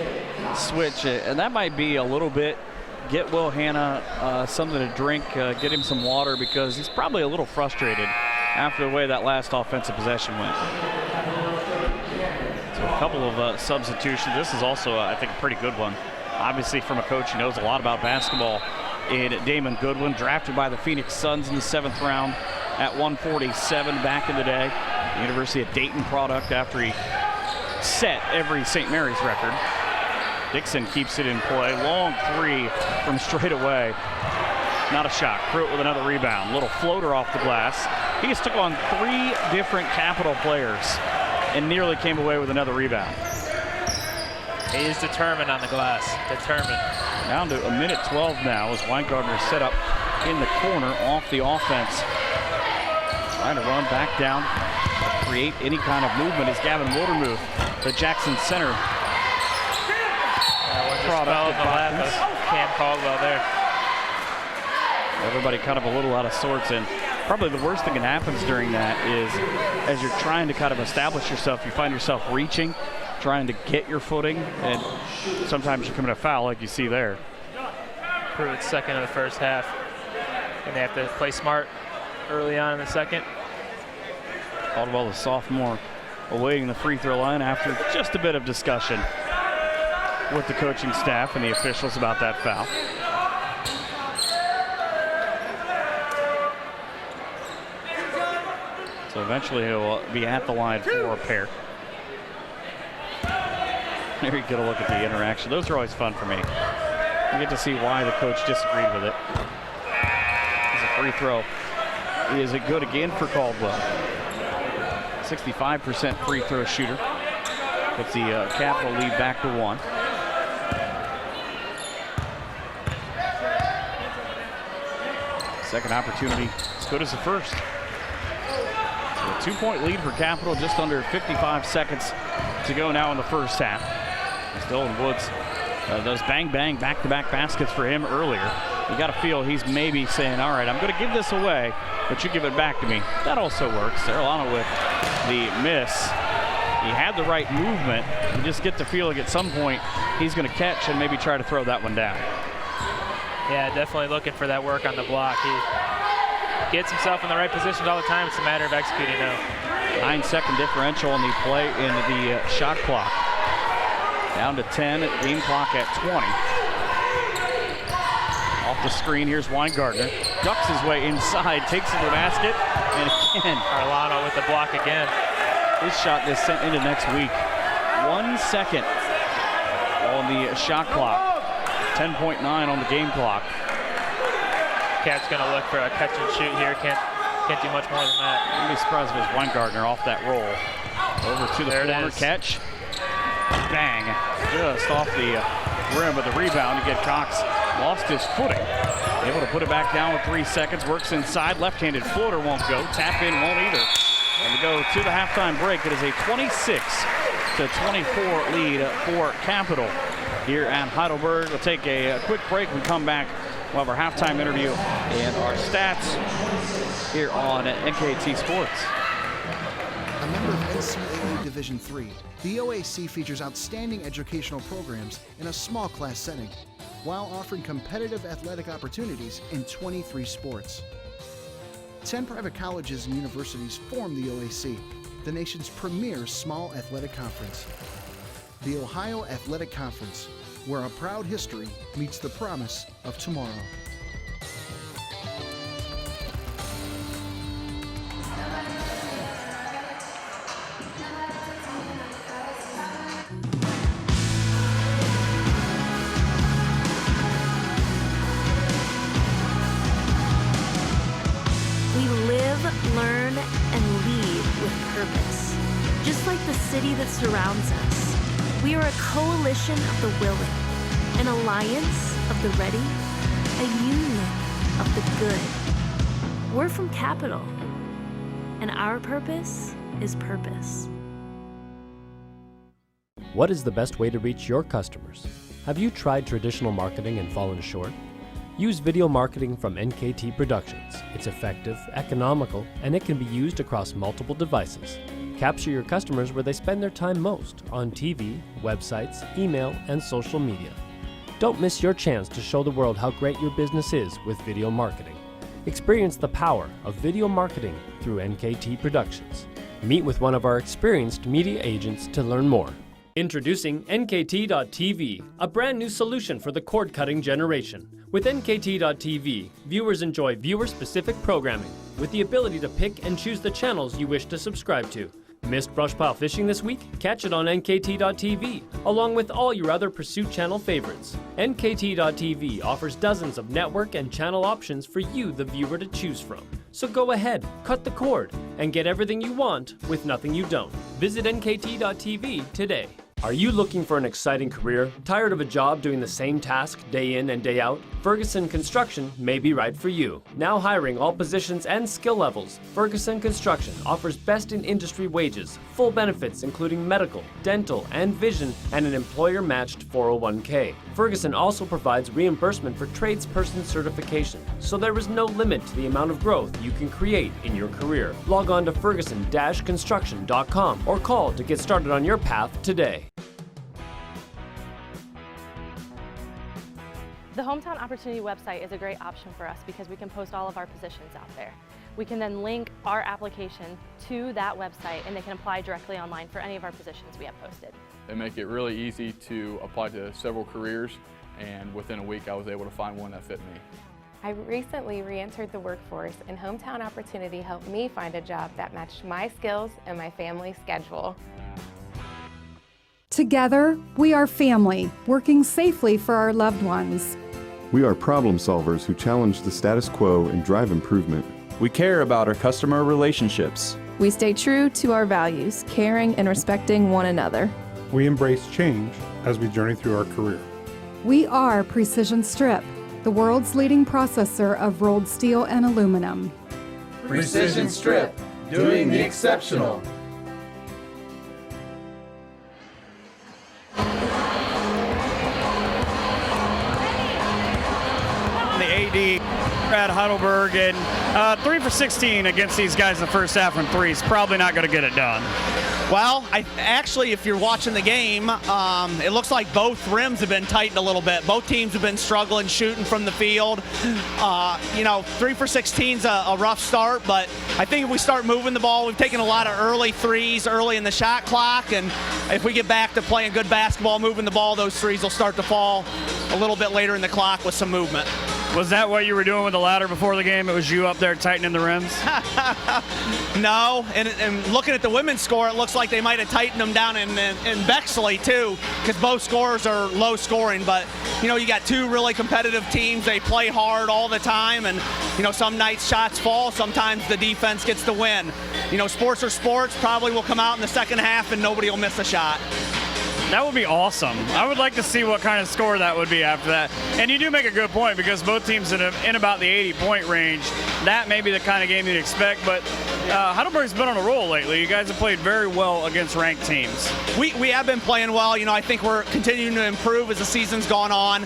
switch. And that might be a little bit, get Will Hanna something to drink, get him some water, because he's probably a little frustrated after the way that last offensive possession went. So a couple of substitutions. This is also, I think, a pretty good one. Obviously from a coach who knows a lot about basketball in Damon Goodwin, drafted by the Phoenix Suns in the 7th round at 147 back in the day. The University of Dayton product after he set every St. Mary's record. Dixon keeps it in play. Long 3 from straight away. Not a shot. Pruitt with another rebound. Little floater off the glass. He just took on 3 different Capital players and nearly came away with another rebound. He is determined on the glass, determined. Down to 1:12 now as Weingartner set up in the corner off the offense. Trying to run back down, create any kind of movement as Gavin Wildermuth, the Jackson center. Product of Cam Caldwell there. Everybody kind of a little out of sorts, and probably the worst thing that happens during that is as you're trying to kind of establish yourself, you find yourself reaching, trying to get your footing, and sometimes you commit a foul like you see there. Pruitt's second of the first half, and they have to play smart early on in the second. Caldwell, the sophomore, awaiting the free throw line after just a bit of discussion with the coaching staff and the officials about that foul. So eventually he'll be at the line for a pair. There you get a look at the interaction. Those are always fun for me. You get to see why the coach disagreed with it. It's a free throw. Is it good again for Caldwell? 65% free throw shooter. Puts the Capital lead back to 1. Second opportunity as good as the first. So a 2-point lead for Capital, just under 55 seconds to go now in the first half. As Dylan Woods does bang-bang back-to-back baskets for him earlier. You got to feel he's maybe saying, all right, I'm going to give this away, but you give it back to me. That also works. Serralano with the miss. He had the right movement. You just get the feeling at some point he's going to catch and maybe try to throw that one down. Yeah, definitely looking for that work on the block. He gets himself in the right positions all the time. It's a matter of executing now. 9-second differential in the play in the shot clock. Down to 10, game clock at 20. Off the screen, here's Weingartner. Ducks his way inside, takes it to the basket, and again. Arlano with the block again. His shot is sent into next week. 1 second on the shot clock. 10.9 on the game clock. Cat's gonna look for a catch and shoot here. Can't do much more than that. I'd be surprised if it's Weingartner off that roll. Over to the corner, catch. Bang, just off the rim of the rebound to get Cox. Lost his footing. Able to put it back down with 3 seconds. Works inside, left-handed floater won't go. Tap in won't either. And we go to the halftime break. It is a 26-24 lead for Capital here at Heidelberg. We'll take a quick break. We come back. We'll have our halftime interview and our stats here on NKT Sports. A member of NCAA Division III, the OAC features outstanding educational programs in a small class setting, while offering competitive athletic opportunities in 23 sports. 10 private colleges and universities form the OAC, the nation's premier small athletic conference. The Ohio Athletic Conference, where a proud history meets the promise of tomorrow. We live, learn, and lead with purpose. Just like the city that surrounds us, we are a coalition of the willing, an alliance of the ready, a union of the good. We're from Capital, and our purpose is purpose. What is the best way to reach your customers? Have you tried traditional marketing and fallen short? Use video marketing from NKT Productions. It's effective, economical, and it can be used across multiple devices. Capture your customers where they spend their time most, on TV, websites, email, and social media. Don't miss your chance to show the world how great your business is with video marketing. Experience the power of video marketing through NKT Productions. Meet with one of our experienced media agents to learn more. Introducing NKT.TV, a brand new solution for the cord-cutting generation. With NKT.TV, viewers enjoy viewer-specific programming with the ability to pick and choose the channels you wish to subscribe to. Missed brush pile fishing this week? Catch it on NKT.TV, along with all your other Pursuit Channel favorites. NKT.TV offers dozens of network and channel options for you, the viewer, to choose from. So go ahead, cut the cord, and get everything you want with nothing you don't. Visit nkt.tv today. Are you looking for an exciting career? Tired of a job doing the same task day in and day out? Ferguson Construction may be right for you. Now hiring all positions and skill levels, Ferguson Construction offers best-in-industry wages, full benefits including medical, dental, and vision, and an employer-matched 401k. Ferguson also provides reimbursement for tradesperson certification, so there is no limit to the amount of growth you can create in your career. Log on to ferguson-construction.com or call to get started on your path today. The Hometown Opportunity website is a great option for us because we can post all of our positions out there. We can then link our application to that website and they can apply directly online for any of our positions we have posted. They make it really easy to apply to several careers, and within a week I was able to find one that fit me. I recently re-entered the workforce, and Hometown Opportunity helped me find a job that matched my skills and my family's schedule. Together, we are family, working safely for our loved ones. We are problem solvers who challenge the status quo and drive improvement. We care about our customer relationships. We stay true to our values, caring and respecting one another. We embrace change as we journey through our career. We are Precision Strip, the world's leading processor of rolled steel and aluminum. Precision Strip, doing the exceptional. The AD at Heidelberg, and 3 for 16 against these guys in the first half from threes. Probably not going to get it done. Well, actually, if you're watching the game, it looks like both rims have been tightened a little bit. Both teams have been struggling shooting from the field. 3 for 16's a rough start, but I think if we start moving the ball, we've taken a lot of early threes early in the shot clock, and if we get back to playing good basketball, moving the ball, those threes will start to fall a little bit later in the clock with some movement. Was that what you were doing with the ladder before the game? It was you up there tightening the rims? No, and looking at the women's score, it looks like they might have tightened them down in Bexley too, because both scores are low scoring. But you got two really competitive teams. They play hard all the time, and some nights shots fall. Sometimes the defense gets the win. Sports are sports. Probably will come out in the second half, and nobody will miss a shot. That would be awesome. I would like to see what kind of score that would be after that. And you do make a good point, because both teams in about the 80-point range. That may be the kind of game you'd expect, but Heidelberg's been on a roll lately. You guys have played very well against ranked teams. We have been playing well. I think we're continuing to improve as the season's gone on.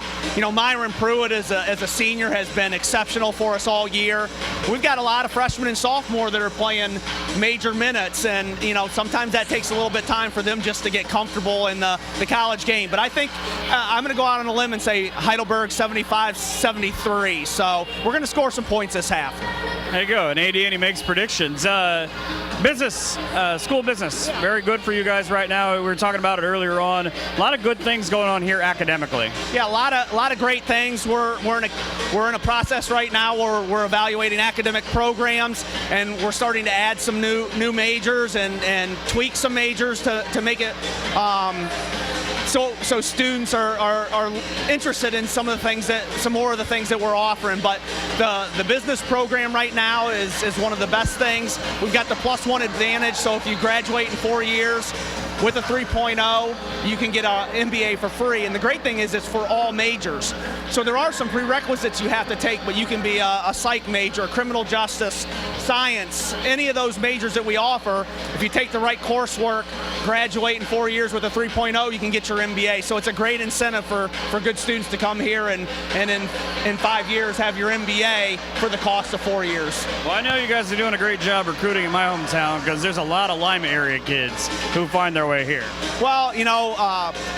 Myron Pruitt as a senior has been exceptional for us all year. We've got a lot of freshmen and sophomore that are playing major minutes, and sometimes that takes a little bit of time for them just to get comfortable in the college game. But I think I'm going to go out on a limb and say Heidelberg 75-73. So we're going to score some points this half. There you go. And AD, and he makes predictions. Business, school business, very good for you guys right now. We were talking about it earlier on. A lot of good things going on here academically. Yeah, a lot of great things. We're in a process right now where we're evaluating academic programs, and we're starting to add some new majors and tweak some majors to make it so students are interested in some more of the things that we're offering. But the business program right now is one of the best things. We've got the +1 advantage, so if you graduate in 4 years with a 3.0, you can get an MBA for free. And the great thing is it's for all majors. So there are some prerequisites you have to take, but you can be a psych major, a criminal justice, science, any of those majors that we offer. If you take the right coursework, graduate in 4 years with a 3.0, you can get your MBA. So it's a great incentive for good students to come here and in 5 years have your MBA for the cost of 4 years. Well, I know you guys are doing a great job recruiting in my hometown, because there's a lot of Lima area kids who find their way here. Well,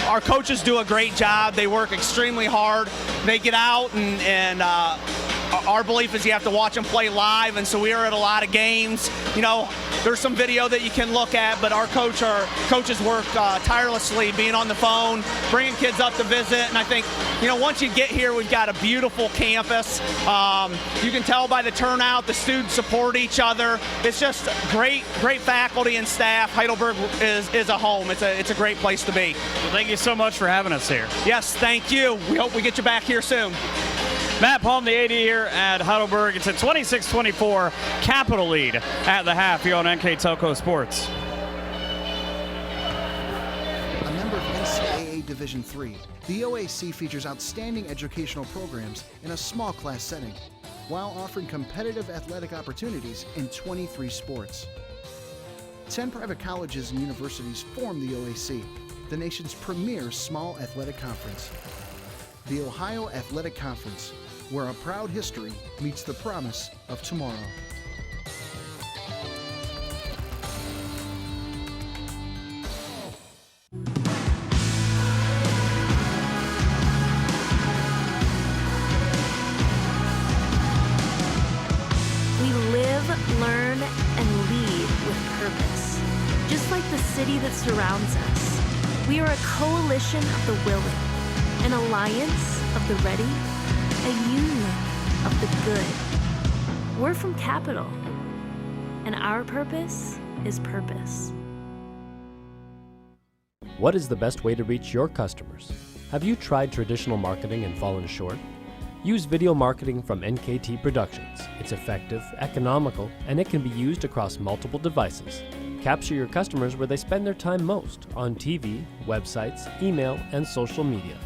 our coaches do a great job. They work extremely hard. They get out, and our belief is you have to watch them play live, and so we are at a lot of games. There's some video that you can look at, but our coaches work tirelessly, being on the phone, bringing kids up to visit. And I think, once you get here, we've got a beautiful campus. You can tell by the turnout, the students support each other. It's just great faculty and staff. Heidelberg is a home. It's a great place to be. Well, thank you so much for having us here. Yes, thank you. We hope we get you back here soon. Matt Palm, the AD here at Heidelberg. It's a 26-24 Capital lead at the half here on NKTelco Sports. A member of NCAA Division III, the OAC features outstanding educational programs in a small class setting, while offering competitive athletic opportunities in 23 sports. 10 private colleges and universities form the OAC, the nation's premier small athletic conference. The Ohio Athletic Conference, where a proud history meets the promise of tomorrow. We live, learn, and lead with purpose. Just like the city that surrounds us, we are a coalition of the willing, an alliance of the ready, a union of the good. We're from Capital, and our purpose is purpose. What is the best way to reach your customers? Have you tried traditional marketing and fallen short? Use video marketing from NKT Productions. It's effective, economical, and it can be used across multiple devices. Capture your customers where they spend their time most, on TV, websites, email, and social media.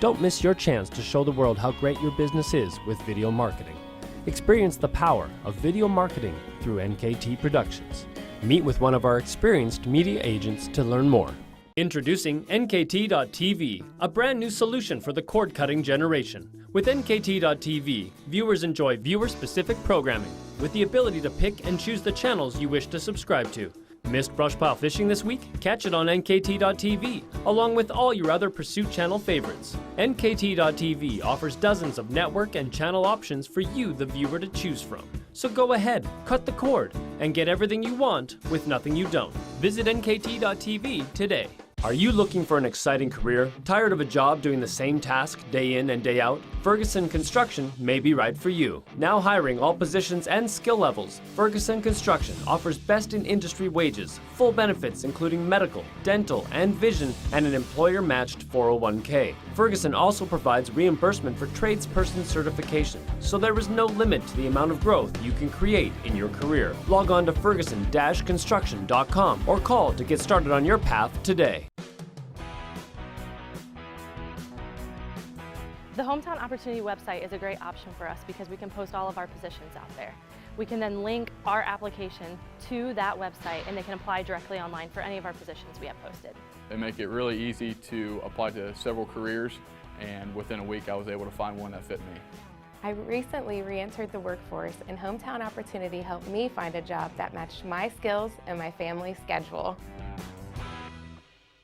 Don't miss your chance to show the world how great your business is with video marketing. Experience the power of video marketing through NKT Productions. Meet with one of our experienced media agents to learn more. Introducing NKT.TV, a brand new solution for the cord-cutting generation. With NKT.TV, viewers enjoy viewer-specific programming with the ability to pick and choose the channels you wish to subscribe to. Missed brush pile fishing this week? Catch it on NKT.TV, along with all your other Pursuit Channel favorites. NKT.TV offers dozens of network and channel options for you, the viewer, to choose from. So go ahead, cut the cord, and get everything you want with nothing you don't. Visit NKT.TV today. Are you looking for an exciting career? Tired of a job doing the same task day in and day out? Ferguson Construction may be right for you. Now hiring all positions and skill levels, Ferguson Construction offers best-in-industry wages, full benefits including medical, dental, and vision, and an employer-matched 401k. Ferguson also provides reimbursement for tradesperson certification, so there is no limit to the amount of growth you can create in your career. Log on to ferguson-construction.com or call to get started on your path today. The Hometown Opportunity website is a great option for us because we can post all of our positions out there. We can then link our application to that website and they can apply directly online for any of our positions we have posted. They make it really easy to apply to several careers, and within a week I was able to find one that fit me. I recently re-entered the workforce, and Hometown Opportunity helped me find a job that matched my skills and my family's schedule.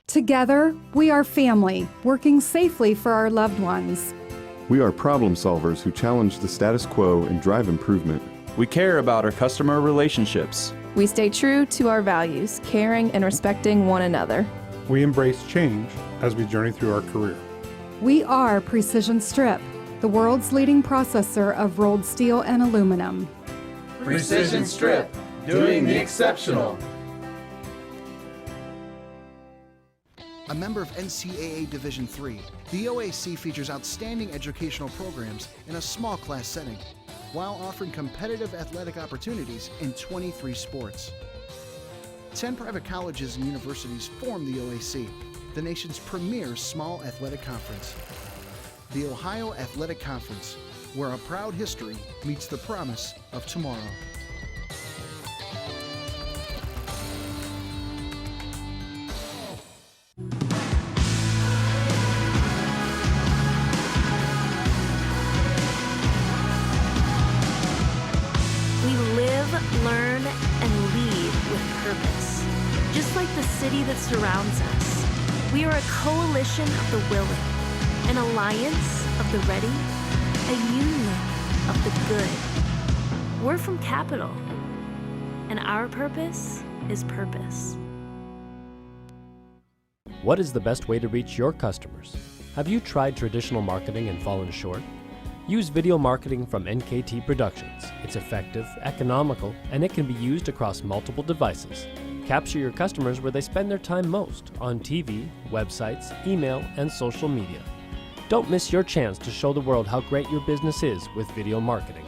Together, we are family, working safely for our loved ones. We are problem solvers who challenge the status quo and drive improvement. We care about our customer relationships. We stay true to our values, caring and respecting one another. We embrace change as we journey through our career. We are Precision Strip, the world's leading processor of rolled steel and aluminum. Precision Strip, doing the exceptional. A member of NCAA Division III, the OAC features outstanding educational programs in a small class setting, while offering competitive athletic opportunities in 23 sports. 10 private colleges and universities form the OAC, the nation's premier small athletic conference. The Ohio Athletic Conference, where a proud history meets the promise of tomorrow. Learn, and lead with purpose. Just like the city that surrounds us, we are a coalition of the willing, an alliance of the ready, a union of the good. We're from Capital, and our purpose is purpose. What is the best way to reach your customers? Have you tried traditional marketing and fallen short? Use video marketing from NKT Productions. It's effective, economical, and it can be used across multiple devices. Capture your customers where they spend their time most, on TV, websites, email, and social media. Don't miss your chance to show the world how great your business is with video marketing.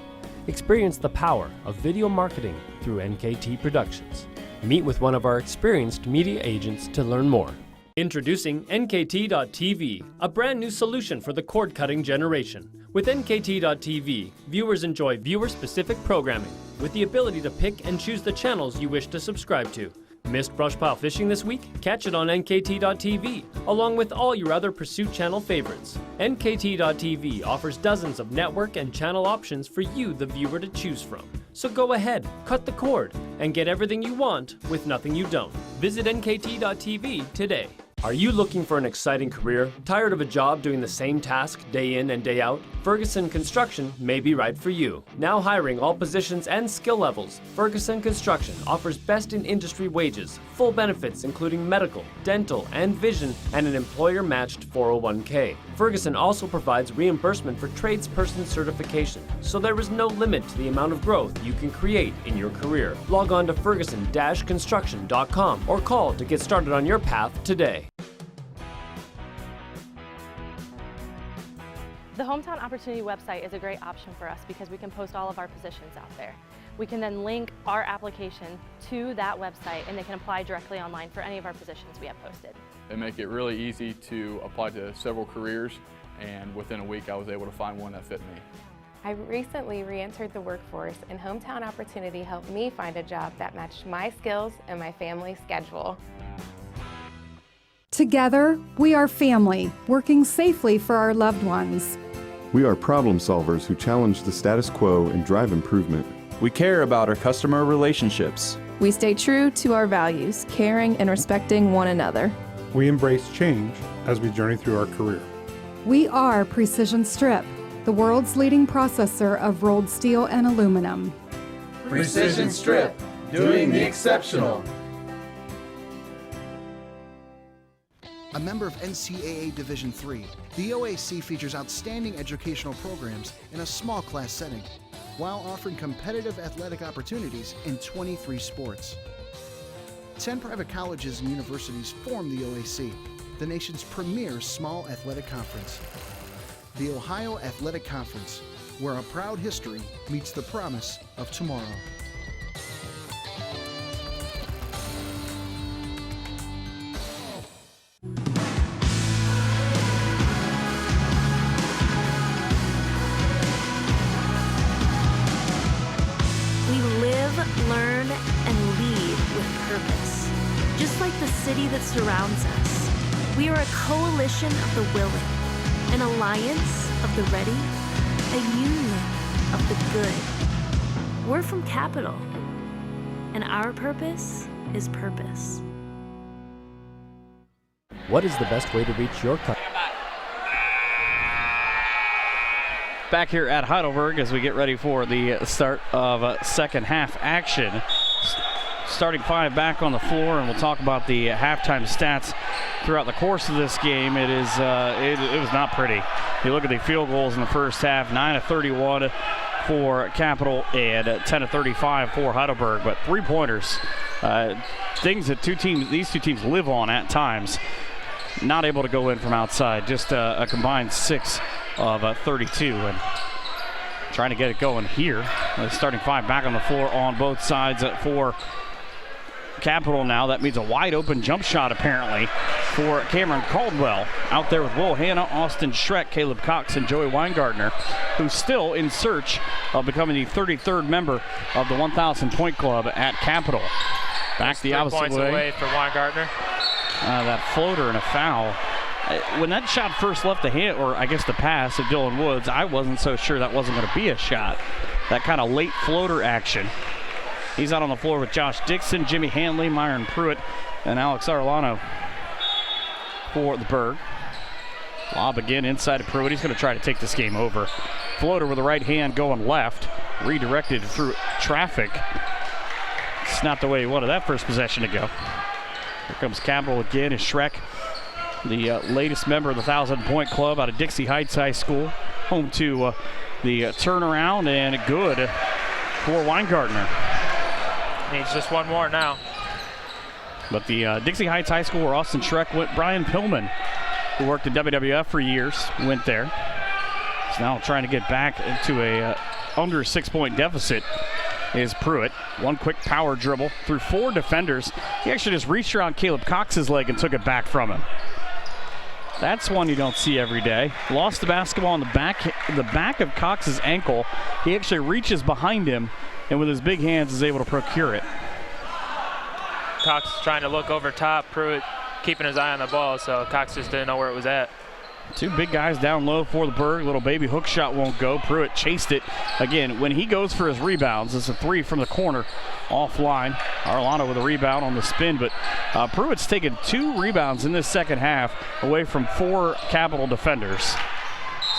Experience the power of video marketing through NKT Productions. Meet with one of our experienced media agents to learn more. Introducing NKT.TV, a brand new solution for the cord-cutting generation. With NKT.TV, viewers enjoy viewer-specific programming with the ability to pick and choose the channels you wish to subscribe to. Missed brush pile fishing this week? Catch it on NKT.TV, along with all your other Pursuit Channel favorites. NKT.TV offers dozens of network and channel options for you, the viewer, to choose from. So go ahead, cut the cord, and get everything you want with nothing you don't. Visit NKT.TV today. Are you looking for an exciting career? Tired of a job doing the same task day in and day out? Ferguson Construction may be right for you. Now hiring all positions and skill levels, Ferguson Construction offers best-in-industry wages, full benefits including medical, dental, and vision, and an employer-matched 401k. Ferguson also provides reimbursement for tradesperson certification, so there is no limit to the amount of growth you can create in your career. Log on to ferguson-construction.com or call to get started on your path today. The Hometown Opportunity website is a great option for us because we can post all of our positions out there. We can then link our application to that website and they can apply directly online for any of our positions we have posted. They make it really easy to apply to several careers, and within a week I was able to find one that fit me. I recently re-entered the workforce, and Hometown Opportunity helped me find a job that matched my skills and my family's schedule. Together, we are family, working safely for our loved ones. We are problem solvers who challenge the status quo and drive improvement. We care about our customer relationships. We stay true to our values, caring and respecting one another. We embrace change as we journey through our career. We are Precision Strip, the world's leading processor of rolled steel and aluminum. Precision Strip, doing the exceptional. A member of NCAA Division III, the OAC features outstanding educational programs in a small class setting, while offering competitive athletic opportunities in 23 sports. 10 private colleges and universities form the OAC, the nation's premier small athletic conference. The Ohio Athletic Conference, where a proud history meets the promise of tomorrow. Learn, and lead with purpose. Just like the city that surrounds us, we are a coalition of the willing, an alliance of the ready, a union of the good. We're from Capital, and our purpose is purpose. What is the best way to reach your customer? Back here at Heidelberg as we get ready for the start of second half action. Starting five back on the floor, and we'll talk about the halftime stats throughout the course of this game. It was not pretty. You look at the field goals in the first half, 9 of 31 for Capital and 10 of 35 for Heidelberg, but three-pointers, things that these two teams live on at times, not able to go in from outside. Just a combined 6 of 32, and trying to get it going here. Starting five back on the floor on both sides for Capital now. That means a wide open jump shot apparently for Cameron Caldwell. Out there with Will Hanna, Austin Schreck, Caleb Cox, and Joey Weingartner, who's still in search of becoming the 33rd member of the 1,000 point club at Capital. Back the opposite points way. Away for Weingartner. That floater and a foul. When that shot first left the hand, or I guess the pass of Dylan Woods, I wasn't so sure that wasn't going to be a shot. That kind of late floater action. He's out on the floor with Josh Dixon, Jimmy Hanley, Myron Pruitt, and Alex Arellano for the Berg. Lob again inside of Pruitt. He's going to try to take this game over. Floater with the right hand going left. Redirected through traffic. Snapped away he wanted that first possession to go. Here comes Capital again as Schreck, the latest member of the 1,000 point club out of Dixie Heights High School. Home to the turnaround, and good for Weingartner. Needs just one more now. But the Dixie Heights High School where Austin Schreck went, Brian Pillman who worked in WWF for years, went there. He's now trying to get back into a under a 6-point deficit is Pruitt. One quick power dribble through 4 defenders. He actually just reached around Caleb Cox's leg and took it back from him. That's one you don't see every day. Lost the basketball on the back of Cox's ankle. He actually reaches behind him and with his big hands is able to procure it. Cox trying to look over top. Pruitt keeping his eye on the ball, so Cox just didn't know where it was at. 2 big guys down low for the Berg. Little baby hook shot won't go. Pruitt chased it. Again, when he goes for his rebounds, it's a 3 from the corner offline. Arlano with a rebound on the spin, but Pruitt's taken 2 rebounds in this second half away from 4 Capital defenders.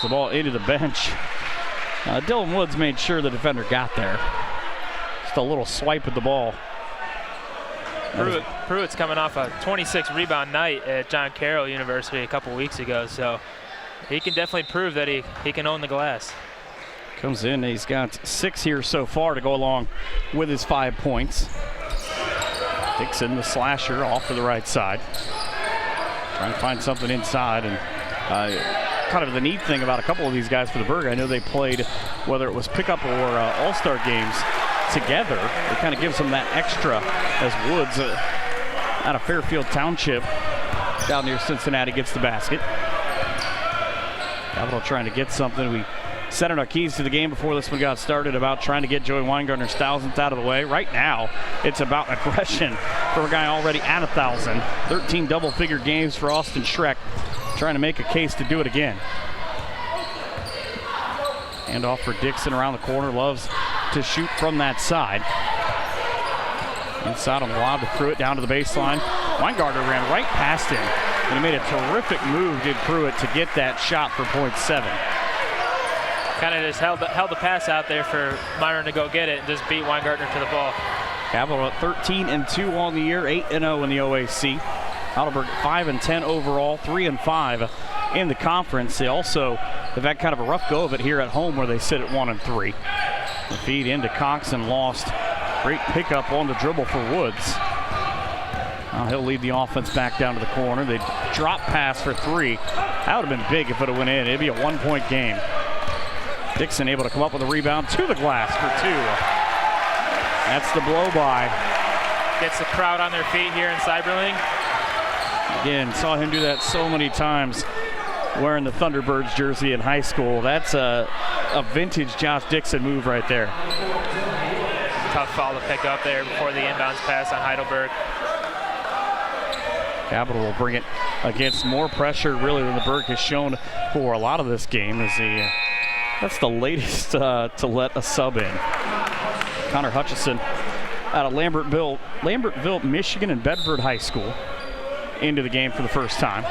So the ball into the bench. Dylan Woods made sure the defender got there. Just a little swipe at the ball. Pruitt's coming off a 26 rebound night at John Carroll University a couple weeks ago, so he can definitely prove that he can own the glass. Comes in, he's got 6 here so far to go along with his 5 points. Dixon, the slasher, off to the right side. Trying to find something inside, and kind of the neat thing about a couple of these guys for the Berg, I know they played, whether it was pickup or all-star games, together. It kind of gives them that extra as Woods out of Fairfield Township down near Cincinnati gets the basket. Capital trying to get something. We set in our keys to the game before this one got started about trying to get Joey Weingartner's 1,000th out of the way. Right now, it's about aggression for a guy already at 1,000. 13 double-figure games for Austin Schreck, trying to make a case to do it again. Hand off for Dixon around the corner. Loves to shoot from that side. Inside on the lob to Pruitt down to the baseline. Weingartner ran right past him, and he made a terrific move, did Pruitt, to get that shot for point 7. Kind of just held the pass out there for Myron to go get it and just beat Weingartner to the ball. Capital at 13-2 on the year, 8-0 in the OAC. Heidelberg 5-10 overall, 3-5 in the conference. They also have had kind of a rough go of it here at home where they sit at 1-3. The feed into Cox and lost. Great pickup on the dribble for Woods. Now he'll lead the offense back down to the corner. They drop pass for 3. That would have been big if it would have went in. It'd be a 1-point game. Dixon able to come up with a rebound to the glass for 2. That's the blow by. Gets the crowd on their feet here in Cyberling. Again, saw him do that so many times wearing the Thunderbirds jersey in high school. That's a vintage Josh Dixon move right there. Tough foul to pick up there before the inbounds pass on Heidelberg. Capital will bring it against more pressure really than the Berg has shown for a lot of this game. That's the latest to let a sub in. Connor Hutchison out of Lambertville, Michigan, and Bedford High School into the game for the first time.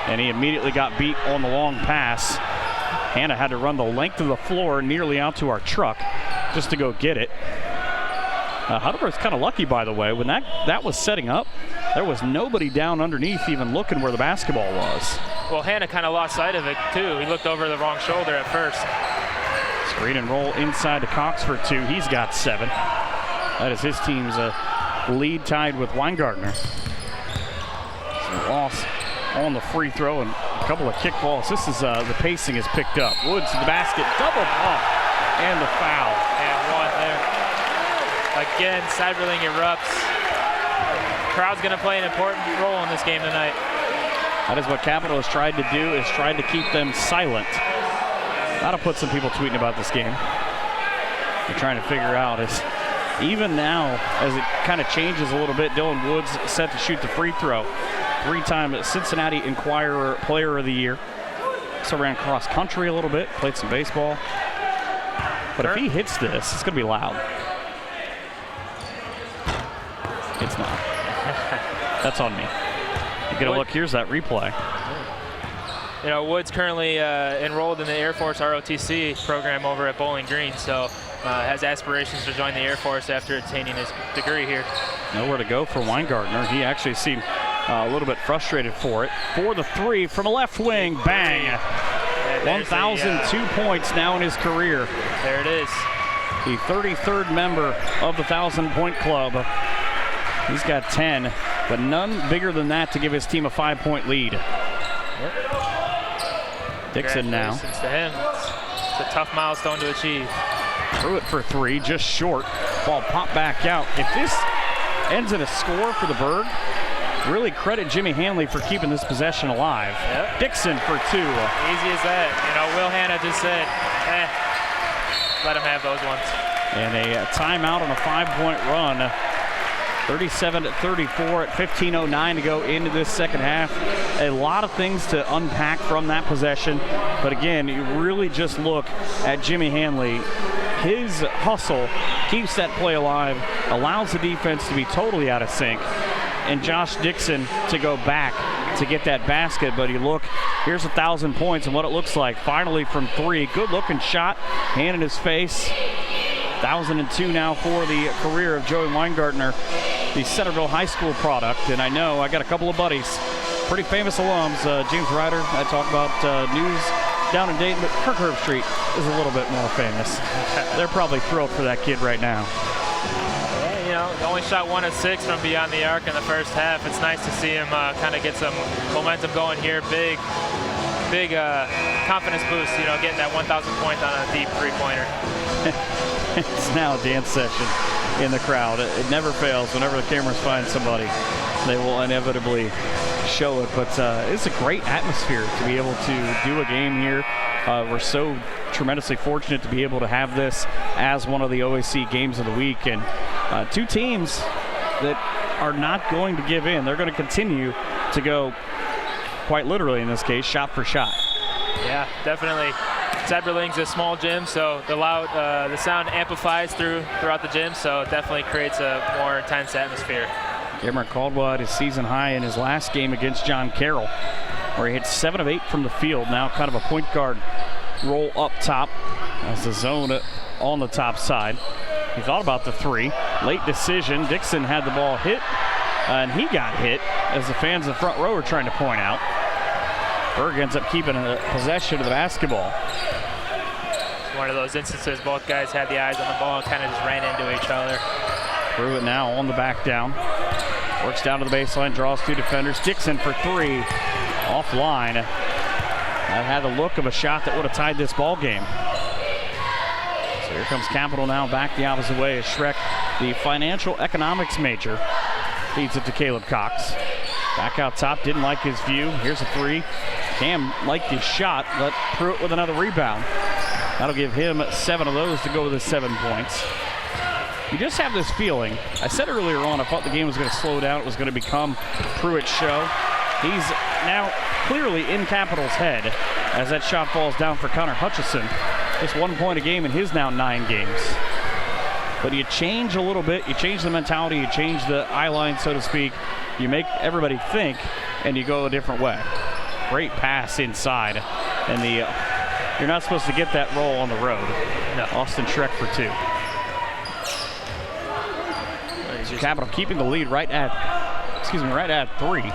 And he immediately got beat on the long pass. Hannah had to run the length of the floor nearly out to our truck just to go get it. Heidelberg's kind of lucky, by the way. When that was setting up, there was nobody down underneath even looking where the basketball was. Well, Hannah kind of lost sight of it, too. He looked over the wrong shoulder at first. Screen and roll inside to Cox for 2. He's got 7. That is his team's lead, tied with Weingartner. So loss on the free throw and a couple of kick balls. This is the pacing is picked up. Woods to the basket, double pump, and the foul. And 1 there. Again, Cyberling erupts. Crowd's going to play an important role in this game tonight. That is what Capital has tried to do, is tried to keep them silent. That'll put some people tweeting about this game. They're trying to figure out is even now, as it kind of changes a little bit, Dylan Woods set to shoot the free throw. 3-time Cincinnati Enquirer Player of the Year. Also ran cross country a little bit, played some baseball. But if he hits this, it's going to be loud. It's not. That's on me. You get a look, here's that replay. You know, Woods currently enrolled in the Air Force ROTC program over at Bowling Green, so has aspirations to join the Air Force after attaining his degree here. Nowhere to go for Weingartner. He actually seemed a little bit frustrated for it. For the 3 from a left wing, bang. 1,002 points now in his career. There it is. The 33rd member of the 1,000-point club. He's got 10, but none bigger than that to give his team a 5-point lead. Dixon now. Congratulations to him. It's a tough milestone to achieve. Pruitt for three, just short. Ball popped back out. If this ends in a score for the Berg, really credit Jimmy Hanley for keeping this possession alive. Yep. Dixon for two. Easy as that. You know, Will Hanna just said, let him have those ones. And a timeout on a 5-point run. 37-34 at 15:09 to go into this second half. A lot of things to unpack from that possession. But again, you really just look at Jimmy Hanley. His hustle keeps that play alive, allows the defense to be totally out of sync, and Josh Dixon to go back to get that basket. But you look, here's 1,000 points and what it looks like. Finally from three, good looking shot, hand in his face. 1,002 now for the career of Joey Weingartner, the Centerville High School product. And I know I got a couple of buddies, pretty famous alums. James Ryder, I talk about news down in Dayton, but Kirk Herbstreit is a little bit more famous. They're probably thrilled for that kid right now. Yeah, you know, only shot 1 of 6 from beyond the arc in the first half. It's nice to see him kind of get some momentum going here. Big confidence boost, you know, getting that 1,000 point on a deep three-pointer. It's now a dance session in the crowd. It never fails. Whenever the cameras find somebody, they will inevitably show it. But it's a great atmosphere to be able to do a game here. We're so tremendously fortunate to be able to have this as one of the OAC games of the week. And two teams that are not going to give in. They're going to continue to go, quite literally in this case, shot for shot. Yeah, definitely. Zeberling's a small gym, so the sound amplifies throughout the gym, so it definitely creates a more intense atmosphere. Cameron Caldwell had his season high in his last game against John Carroll, where he hit 7 of 8 from the field. Now kind of a point guard roll up top as the zone on the top side. He thought about the three. Late decision. Dixon had the ball hit, and he got hit, as the fans in the front row are trying to point out. Berg ends up keeping a possession of the basketball. It's one of those instances both guys had the eyes on the ball and kind of just ran into each other. Pruitt now on the back down. Works down to the baseline, draws two defenders. Dixon for three, offline. That had the look of a shot that would have tied this ball game. So here comes Capital now back the opposite way as Schreck, the financial economics major, feeds it to Caleb Cox. Back out top, didn't like his view. Here's a three. Cam liked his shot, but Pruitt with another rebound. That'll give him 7 of those to go with his 7 points. You just have this feeling. I said earlier on, I thought the game was going to slow down. It was going to become Pruitt's show. He's now clearly in Capital's head as that shot falls down for Connor Hutchison. Just 1 point a game in his now 9 games. But you change a little bit. You change the mentality. You change the eye line, so to speak. You make everybody think, and you go a different way. Great pass inside. And you're not supposed to get that roll on the road. No. Austin Schreck for 2. Capital keeping the lead right at 3.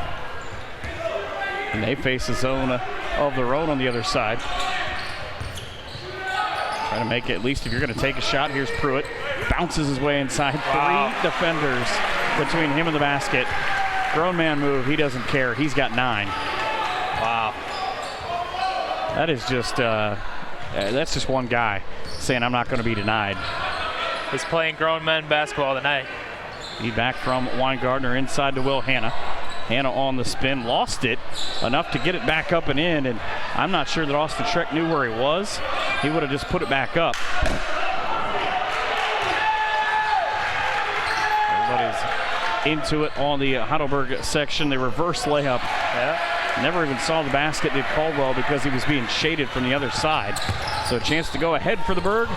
And they face a zone of their own on the other side. Trying to make it, at least if you're going to take a shot. Here's Pruitt. Bounces his way inside. Wow. 3 defenders between him and the basket. Grown man move. He doesn't care. He's got 9. Wow. That is just, that's just one guy saying, I'm not going to be denied. He's playing grown men basketball tonight. Feedback from Weingartner inside to Will Hanna. Hanna on the spin, lost it enough to get it back up and in, and I'm not sure that Austin Schreck knew where he was. He would have just put it back up. Everybody's into it on the Heidelberg section. The reverse layup. Yeah. Never even saw the basket, did Caldwell, because he was being shaded from the other side. So a chance to go ahead for the Berg.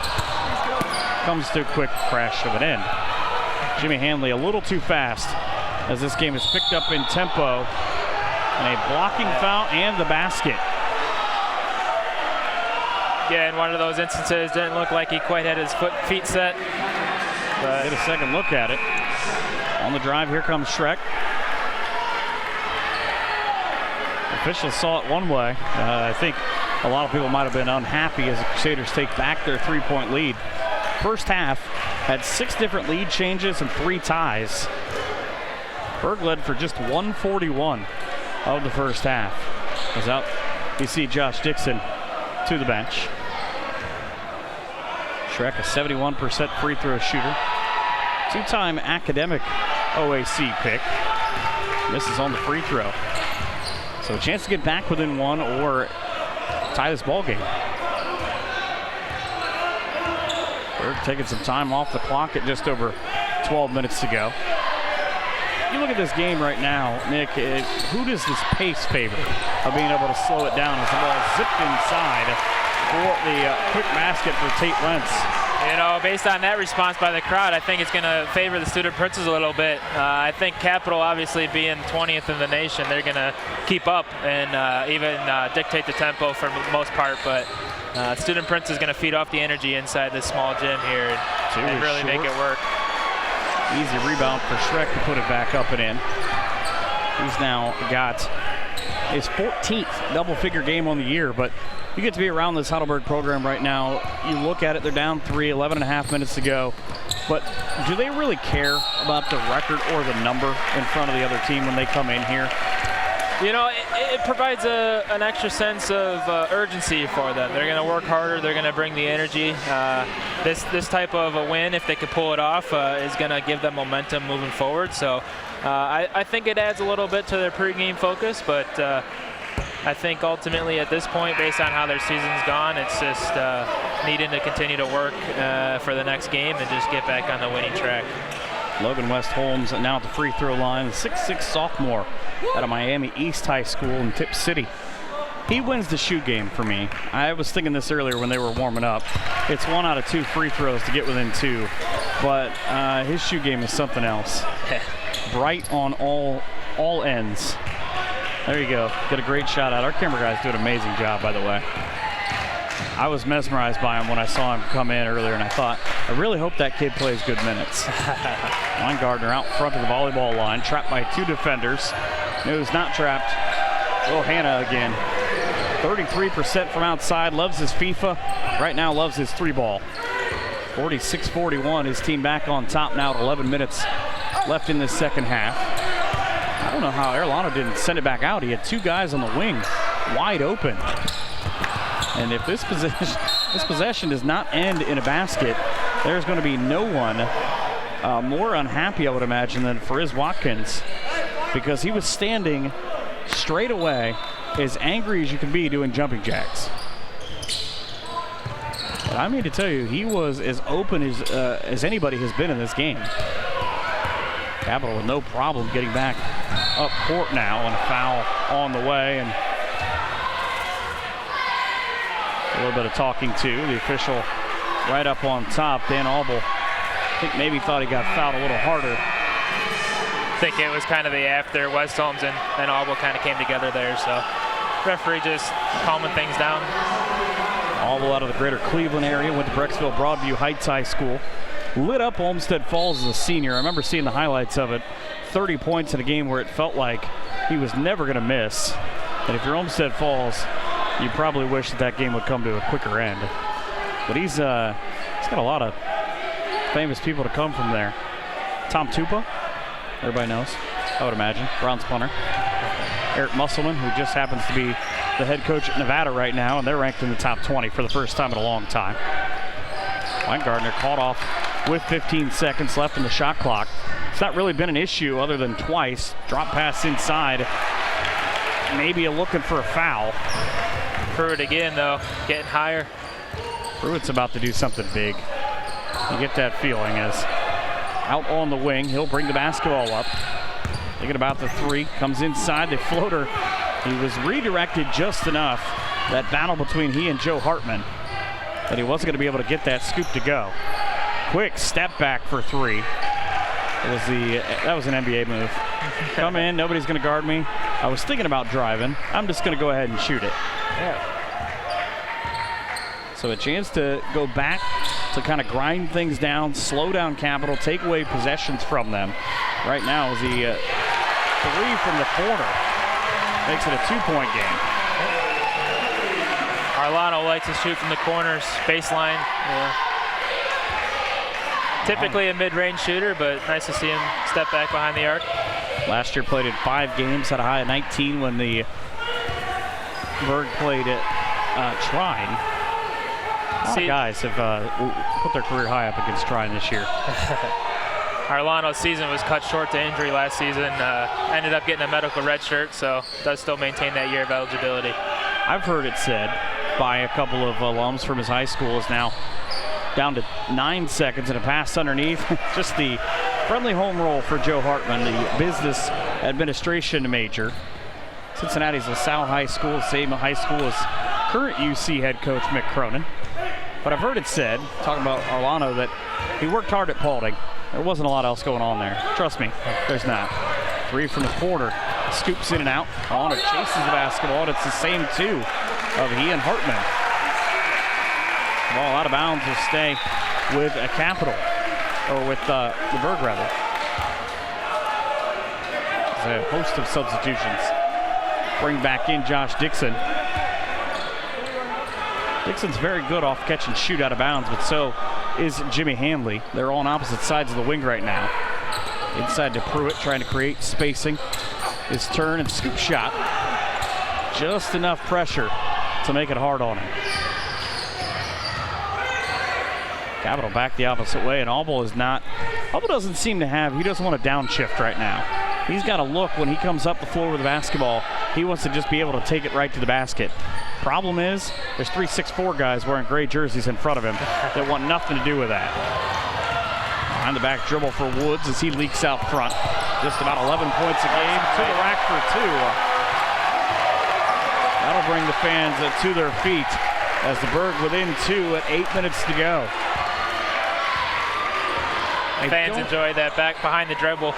Comes to a quick crash of an end. Jimmy Hanley a little too fast as this game is picked up in tempo. And a blocking foul and the basket. Yeah, in one of those instances, didn't look like he quite had his feet set. But get a second look at it. On the drive, here comes Schreck. Officials saw it one way. I think a lot of people might have been unhappy as the Crusaders take back their 3-point lead. First half had 6 different lead changes and 3 ties. Berg led for just 141 of the first half. is out. You see Josh Dixon to the bench. Shrek, a 71% free throw shooter. Two-time academic OAC pick. Misses on the free throw. So a chance to get back within one or tie this ball game. Berg taking some time off the clock at just over 12 minutes to go. You look at this game right now, Nick, who does this pace favor of being able to slow it down as the ball zipped inside for the quick basket for Tate Lentz? You know, based on that response by the crowd, I think it's going to favor the Student Princes a little bit. I think Capital, obviously being 20th in the nation, they're going to keep up and even dictate the tempo for the most part. But Student Prince is going to feed off the energy inside this small gym here and really make it work. Easy rebound for Shrek to put it back up and in. He's now got his 14th double-figure game on the year, but you get to be around this Heidelberg program right now. You look at it, they're down 3, 11 and a half minutes to go. But do they really care about the record or the number in front of the other team when they come in here? You know, it provides an extra sense of urgency for them. They're going to work harder. They're going to bring the energy. This type of a win, if they could pull it off, is going to give them momentum moving forward. So I think it adds a little bit to their pregame focus, but I think ultimately at this point, based on how their season's gone, it's just needing to continue to work for the next game and just get back on the winning track. Logan West Holmes now at the free throw line, the 6'6" sophomore out of Miami East High School in Tip City. He wins the shoot game for me. I was thinking this earlier when they were warming up. It's 1 out of 2 free throws to get within 2, but his shoot game is something else. Bright on all ends. There you go. Get a great shot out. Our camera guys do an amazing job, by the way. I was mesmerized by him when I saw him come in earlier, and I thought, I really hope that kid plays good minutes. Weingartner out front of the volleyball line, trapped by 2 defenders. No, he's not trapped. Oh, Hannah again. 33% from outside, loves his FIFA. Right now loves his 3-ball. 46-41, his team back on top now at 11 minutes left in the second half. I don't know how Erlano didn't send it back out. He had 2 guys on the wing wide open. And if this possession does not end in a basket, there's going to be no one more unhappy, I would imagine, than Fariz Watkins, because he was standing straight away, as angry as you can be doing jumping jacks. But I mean to tell you, he was as open as anybody has been in this game. Capital with no problem getting back up court now, and a foul on the way, and a little bit of talking to the official right up on top. Dan Albel, I think maybe thought he got fouled a little harder. I think it was kind of the after West Holmes and Albel kind of came together there, so referee just calming things down. Albel out of the greater Cleveland area, went to Brecksville Broadview Heights High School. Lit up Olmsted Falls as a senior. I remember seeing the highlights of it. 30 points in a game where it felt like he was never going to miss. And if you're Olmsted Falls, you probably wish that game would come to a quicker end. But he's got a lot of famous people to come from there. Tom Tupa, everybody knows, I would imagine. Bronze punter. Eric Musselman, who just happens to be the head coach at Nevada right now, and they're ranked in the top 20 for the first time in a long time. Weingartner caught off with 15 seconds left in the shot clock. It's not really been an issue other than twice. Drop pass inside. Maybe looking for a foul. Pruitt again, though, getting higher. Pruitt's about to do something big. You get that feeling as out on the wing. He'll bring the basketball up. Thinking about the 3. Comes inside. The floater. He was redirected just enough. That battle between he and Joe Hartman, that he wasn't going to be able to get that scoop to go. Quick step back for 3. That was an NBA move. Come in, nobody's going to guard me. I was thinking about driving. I'm just going to go ahead and shoot it. Yeah. So a chance to go back to kind of grind things down, slow down Capital, take away possessions from them. Right now is the 3 from the corner. Makes it a 2-point game. Arlano likes to shoot from the corners, baseline. Yeah. Typically a mid-range shooter, but nice to see him step back behind the arc. Last year played in 5 games, had a high of 19 when the Berg played at Trine. A lot of guys have put their career high up against Trine this year. Arlano's season was cut short to injury last season. Ended up getting a medical red shirt, so does still maintain that year of eligibility. I've heard it said by a couple of alums from his high school is now down to 9 seconds and a pass underneath. Just the friendly home roll for Joe Hartman, the business administration major. Cincinnati's LaSalle High School, same high school as current UC head coach Mick Cronin. But I've heard it said, talking about Arlano, that he worked hard at Paulding. There wasn't a lot else going on there. Trust me, there's not. 3 from the corner. Scoops in and out. Arlano chases the basketball, and it's the same 2 of he and Hartman. Ball out of bounds will stay with a Capital, or with the Berg, rather. There's a host of substitutions. Bring back in Josh Dixon. Dixon's very good off catch and shoot out of bounds, but so is Jimmy Hanley. They're on opposite sides of the wing right now. Inside to Pruitt, trying to create spacing. His turn and scoop shot. Just enough pressure to make it hard on him. Capital back the opposite way, and Auble doesn't seem to have, he doesn't want to downshift right now. He's got to look when he comes up the floor with the basketball. He wants to just be able to take it right to the basket. Problem is, there's 3 6'4" guys wearing gray jerseys in front of him that want nothing to do with that. Behind the back dribble for Woods as he leaks out front. Just about 11 points a game, to the rack for 2. That'll bring the fans to their feet as the Berg within 2 at 8 minutes to go. Fans enjoy that back behind the dribble.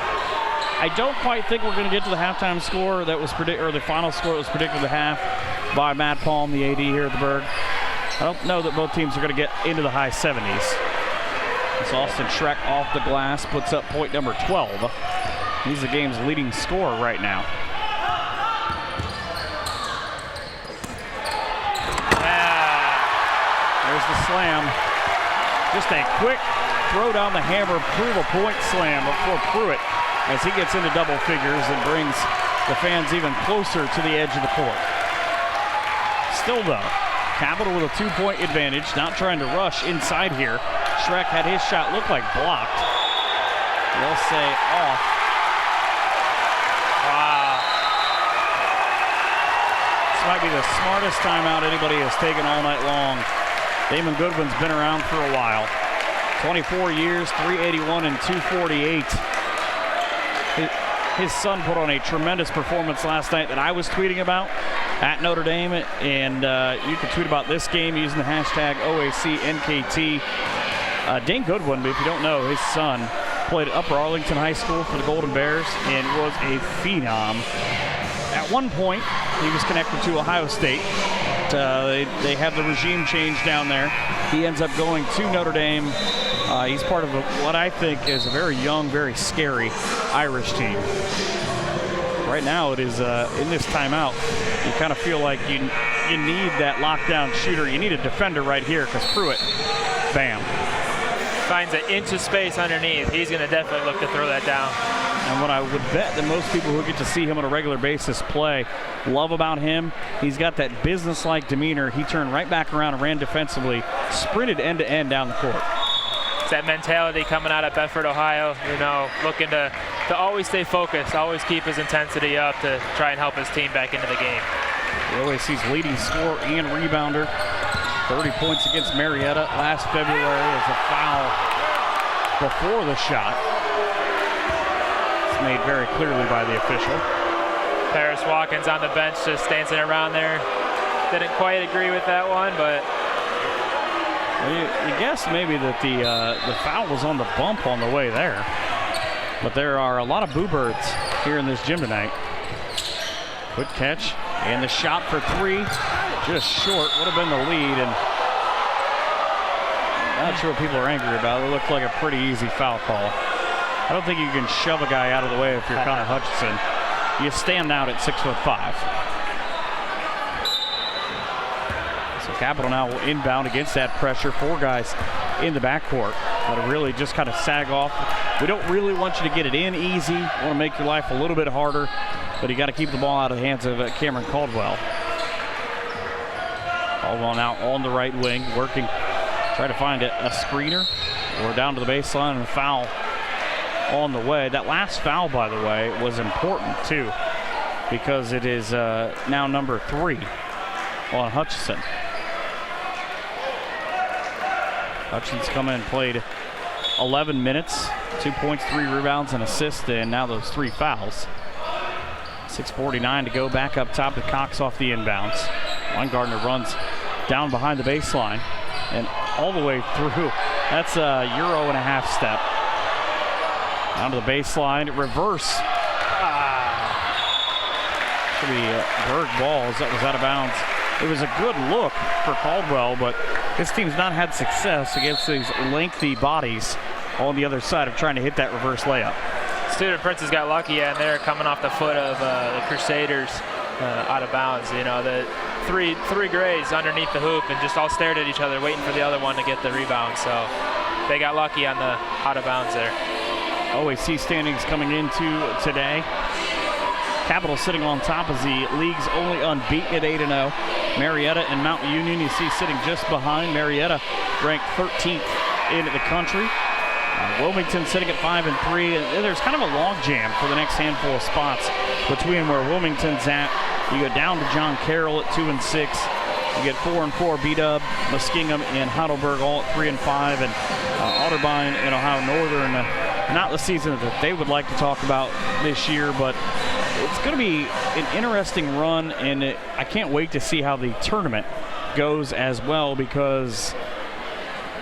I don't quite think we're going to get to the halftime score that was or the final score that was predicted at the half by Matt Palm, the AD here at the Berg. I don't know that both teams are going to get into the high 70s. It's Austin Schreck off the glass, puts up point number 12. He's the game's leading scorer right now. There's the slam. Just a quick throw down the hammer, prove a point slam for Pruitt as he gets into double figures and brings the fans even closer to the edge of the court. Still though, Capital with a 2-point advantage, not trying to rush inside here. Schreck had his shot look like blocked. They'll say off. Wow. This might be the smartest timeout anybody has taken all night long. Damon Goodwin's been around for a while. 24 years, 381 and 248. His son put on a tremendous performance last night that I was tweeting about at Notre Dame, and you can tweet about this game using the hashtag OACNKT. Dane Goodwin, if you don't know, his son played at Upper Arlington High School for the Golden Bears and was a phenom. At one point, he was connected to Ohio State. They have the regime change down there. He ends up going to Notre Dame. He's part of what I think is a very young, very scary Irish team. Right now it is in this timeout, you kind of feel like you need that lockdown shooter. You need a defender right here because Pruitt, bam. Finds an inch of space underneath. He's going to definitely look to throw that down. And what I would bet that most people who get to see him on a regular basis play love about him, he's got that business-like demeanor. He turned right back around and ran defensively, sprinted end-to-end down the court. It's that mentality coming out of Bedford, Ohio, looking to always stay focused, always keep his intensity up to try and help his team back into the game. The OAC's leading scorer and rebounder. 30 points against Marietta last February as a foul before the shot. It's made very clearly by the official. Paris Watkins on the bench just dancing around there. Didn't quite agree with that one, but you guess maybe that the foul was on the bump on the way there. But there are a lot of boo birds here in this gym tonight. Quick catch, and the shot for 3, just short, would have been the lead, and not sure what people are angry about. It looked like a pretty easy foul call. I don't think you can shove a guy out of the way if you're Connor Hutchinson. You stand out at 6'5". So Capital now will inbound against that pressure. 4 guys in the backcourt. But really just kind of sag off. We don't really want you to get it in easy. We want to make your life a little bit harder, but you got to keep the ball out of the hands of Cameron Caldwell. Caldwell now on the right wing, working, try to find a screener. We're down to the baseline and a foul on the way. That last foul, by the way, was important too, because it is now number 3 on Hutchison. Hutchison's come in and played 11 minutes, 2 points, 3 rebounds, and assists, and now those 3 fouls. 6:49 to go, back up top to Cox off the inbounds. Weingartner runs down behind the baseline and all the way through. That's a Euro and a half step. Down to the baseline, reverse. Should be Berg balls, that was out of bounds. It was a good look for Caldwell, but this team's not had success against these lengthy bodies on the other side of trying to hit that reverse layup. Student Prince's got lucky, and they're coming off the foot of the Crusaders out of bounds. You know, the three grays underneath the hoop and just all stared at each other, waiting for the other one to get the rebound. So they got lucky on the out of bounds there. OAC standings coming into today. Capital sitting on top as the league's only unbeaten at 8-0. Marietta and Mount Union, you see, sitting just behind. Marietta ranked 13th in the country. Wilmington sitting at 5-3. And there's kind of a log jam for the next handful of spots between where Wilmington's at. You go down to John Carroll at 2-6. You get 4-4 B-Dub, Muskingum, and Heidelberg all at 3-5, and Otterbein and Ohio Northern. Not the season that they would like to talk about this year, but it's going to be an interesting run, and I can't wait to see how the tournament goes as well, because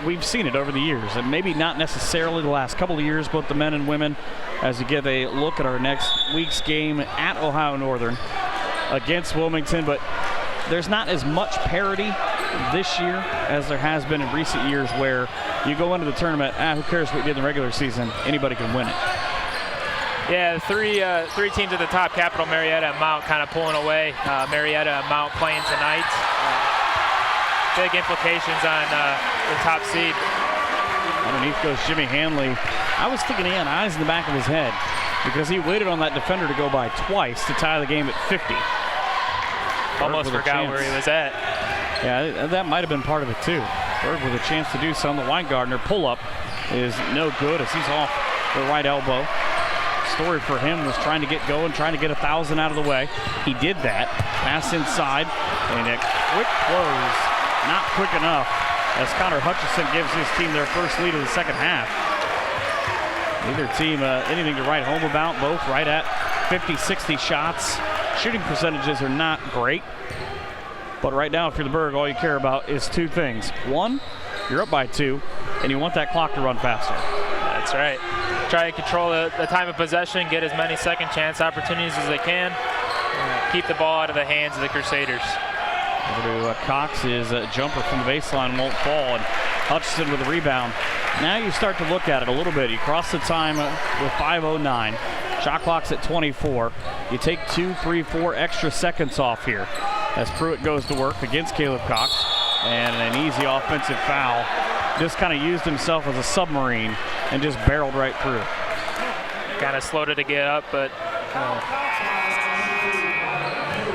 we've seen it over the years, and maybe not necessarily the last couple of years, both the men and women, as you get a look at our next week's game at Ohio Northern against Wilmington. But there's not as much parity this year as there has been in recent years, where you go into the tournament, who cares what you did in the regular season, anybody can win it. Yeah, three teams at the top, Capital, Marietta, and Mount, kind of pulling away. Marietta and Mount playing tonight. Big implications on the top seed. Underneath goes Jimmy Hanley. I was thinking he had eyes in the back of his head, because he waited on that defender to go by twice to tie the game at 50. Almost forgot where he was at. Yeah, that might have been part of it too. Berg with a chance to do something. The Weingartner pull-up is no good as he's off the right elbow. Story for him was trying to get going, trying to get 1,000 out of the way. He did that. Pass inside, and a quick close. Not quick enough, as Connor Hutchison gives his team their first lead of the second half. Neither team anything to write home about. Both right at 50-60 shots. Shooting percentages are not great. But right now, if you're the Berg, all you care about is 2 things. 1, you're up by 2, and you want that clock to run faster. That's right. Try to control the time of possession, get as many second chance opportunities as they can. Keep the ball out of the hands of the Crusaders. Over to Cox. Is a jumper from the baseline, won't fall, and Hutchison with the rebound. Now you start to look at it a little bit. You cross the time with 5:09. Shot clock's at 24. You take 2, 3, 4 extra seconds off here as Pruitt goes to work against Caleb Cox, and an easy offensive foul. Just kind of used himself as a submarine and just barreled right through. Kind of slowed it to get up, but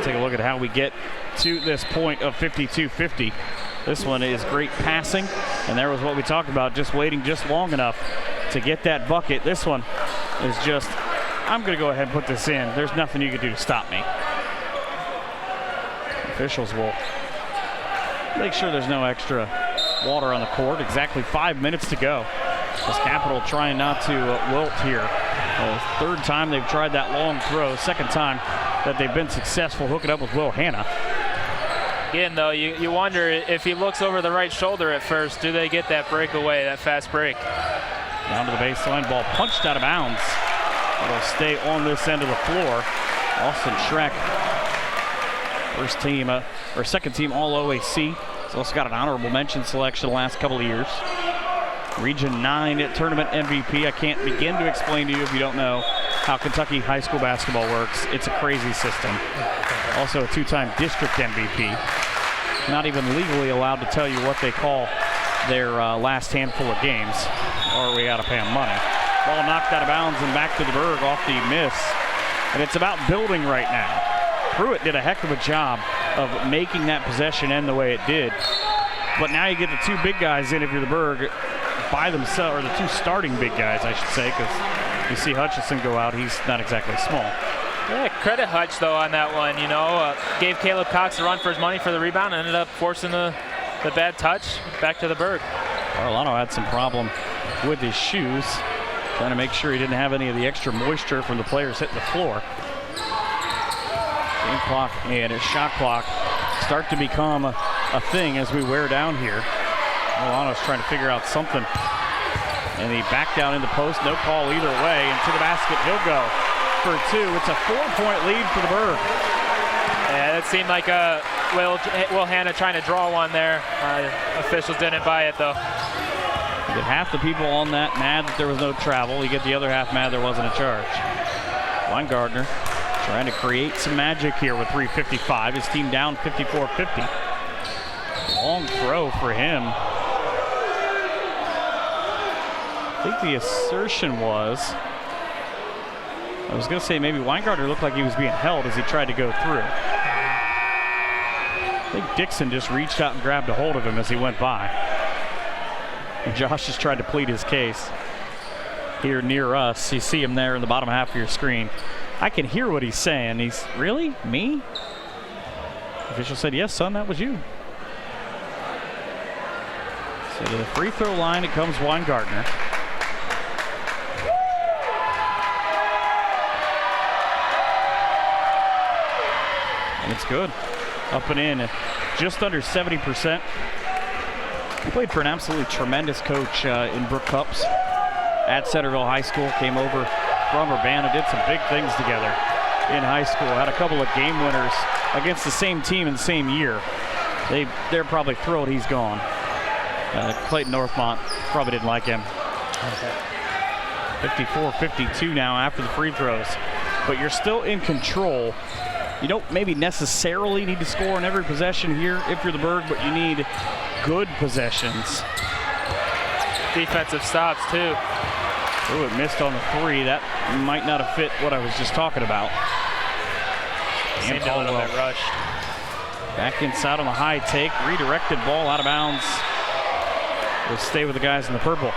take a look at how we get to this point of 52-50. This one is great passing, and there was what we talked about, just waiting just long enough to get that bucket. This one is just, I'm going to go ahead and put this in. There's nothing you can do to stop me. Officials will make sure there's no extra water on the court. Exactly 5 minutes to go. As Capital trying not to wilt here. Third time they've tried that long throw. Second time that they've been successful hooking up with Will Hanna. Again, though, you wonder if he looks over the right shoulder at first, do they get that breakaway, that fast break? Down to the baseline, ball punched out of bounds. It'll stay on this end of the floor. Austin Schreck, first team, or second team All-OAC. He's also got an honorable mention selection the last couple of years. Region 9 tournament MVP. I can't begin to explain to you if you don't know how Kentucky high school basketball works. It's a crazy system. Also a 2-time district MVP. Not even legally allowed to tell you what they call their last handful of games, or we got to pay them money. Ball knocked out of bounds and back to the Berg off the miss. And it's about building right now. Pruitt did a heck of a job of making that possession end the way it did. But now you get the two big guys in if you're the Berg by themselves, or the two starting big guys, I should say, because you see Hutchison go out. He's not exactly small. Yeah, credit Hutch, though, on that one. Gave Caleb Cox a run for his money for the rebound and ended up forcing the bad touch back to the Berg. Arellano had some problem with his shoes, trying to make sure he didn't have any of the extra moisture from the players hitting the floor. Game clock and a shot clock start to become a thing as we wear down here. Arellano's trying to figure out something. And he backed down in the post, no call either way, and to the basket he'll go for two. It's a 4-point lead for the Berg. Yeah, that seemed like Will Hanna trying to draw one there. Officials didn't buy it, though. You get half the people on that mad that there was no travel. You get the other half mad there wasn't a charge. Weingartner trying to create some magic here with 3:55. His team down 54-50. Long throw for him. I think the assertion was, I was going to say maybe Weingartner looked like he was being held as he tried to go through. I think Dixon just reached out and grabbed a hold of him as he went by. And Josh just tried to plead his case here near us. You see him there in the bottom half of your screen. I can hear what he's saying. He's, really? Me? The official said, yes, son, that was you. So to the free throw line, it comes Weingartner. And it's good. Up and in, just under 70%. He played for an absolutely tremendous coach in Brooke Cups at Centerville High School. Came over from Urbana, did some big things together in high school. Had a couple of game winners against the same team in the same year. They're probably thrilled he's gone. Clayton Northmont probably didn't like him. 54-52 now after the free throws. But you're still in control. You don't maybe necessarily need to score in every possession here if you're the Berg, but you need good possessions. Defensive stops, too. Ooh, it missed on the three. That might not have fit what I was just talking about. Seemed a little bit rushed. Back inside on the high take. Redirected ball out of bounds. We'll stay with the guys in the purple.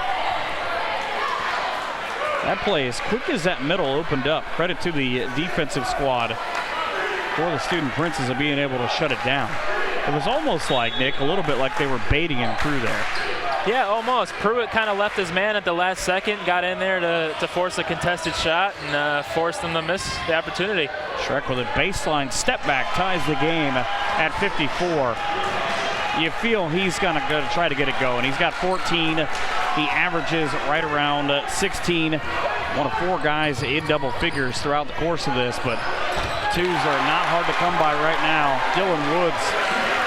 That play, as quick as that middle opened up, credit to the defensive squad for the Student Princes of being able to shut it down. It was almost like, Nick, a little bit like they were baiting him through there. Yeah, almost. Pruitt kind of left his man at the last second, got in there to force a contested shot and forced them to miss the opportunity. Schreck with a baseline step back ties the game at 54. You feel he's going to try to get it going. He's got 14. He averages right around 16. One of four guys in double figures throughout the course of this, but twos are not hard to come by right now. Dylan Woods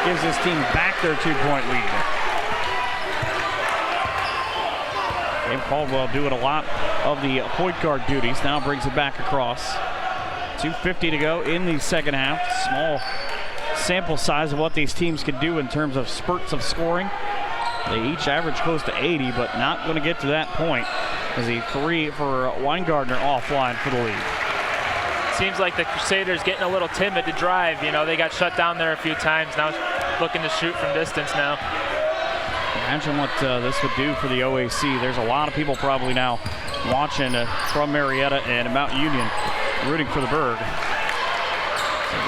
gives his team back their 2-point lead. Dave Caldwell doing a lot of the point guard duties. Now brings it back across. 2:50 to go in the second half. Small sample size of what these teams can do in terms of spurts of scoring. They each average close to 80, but not going to get to that point as a three for Weingartner offline for the lead. Seems like the Crusaders getting a little timid to drive. You know, they got shut down there a few times. Now looking to shoot from distance now. Imagine what this would do for the OAC. There's a lot of people probably now watching from Marietta and Mount Union rooting for the Berg.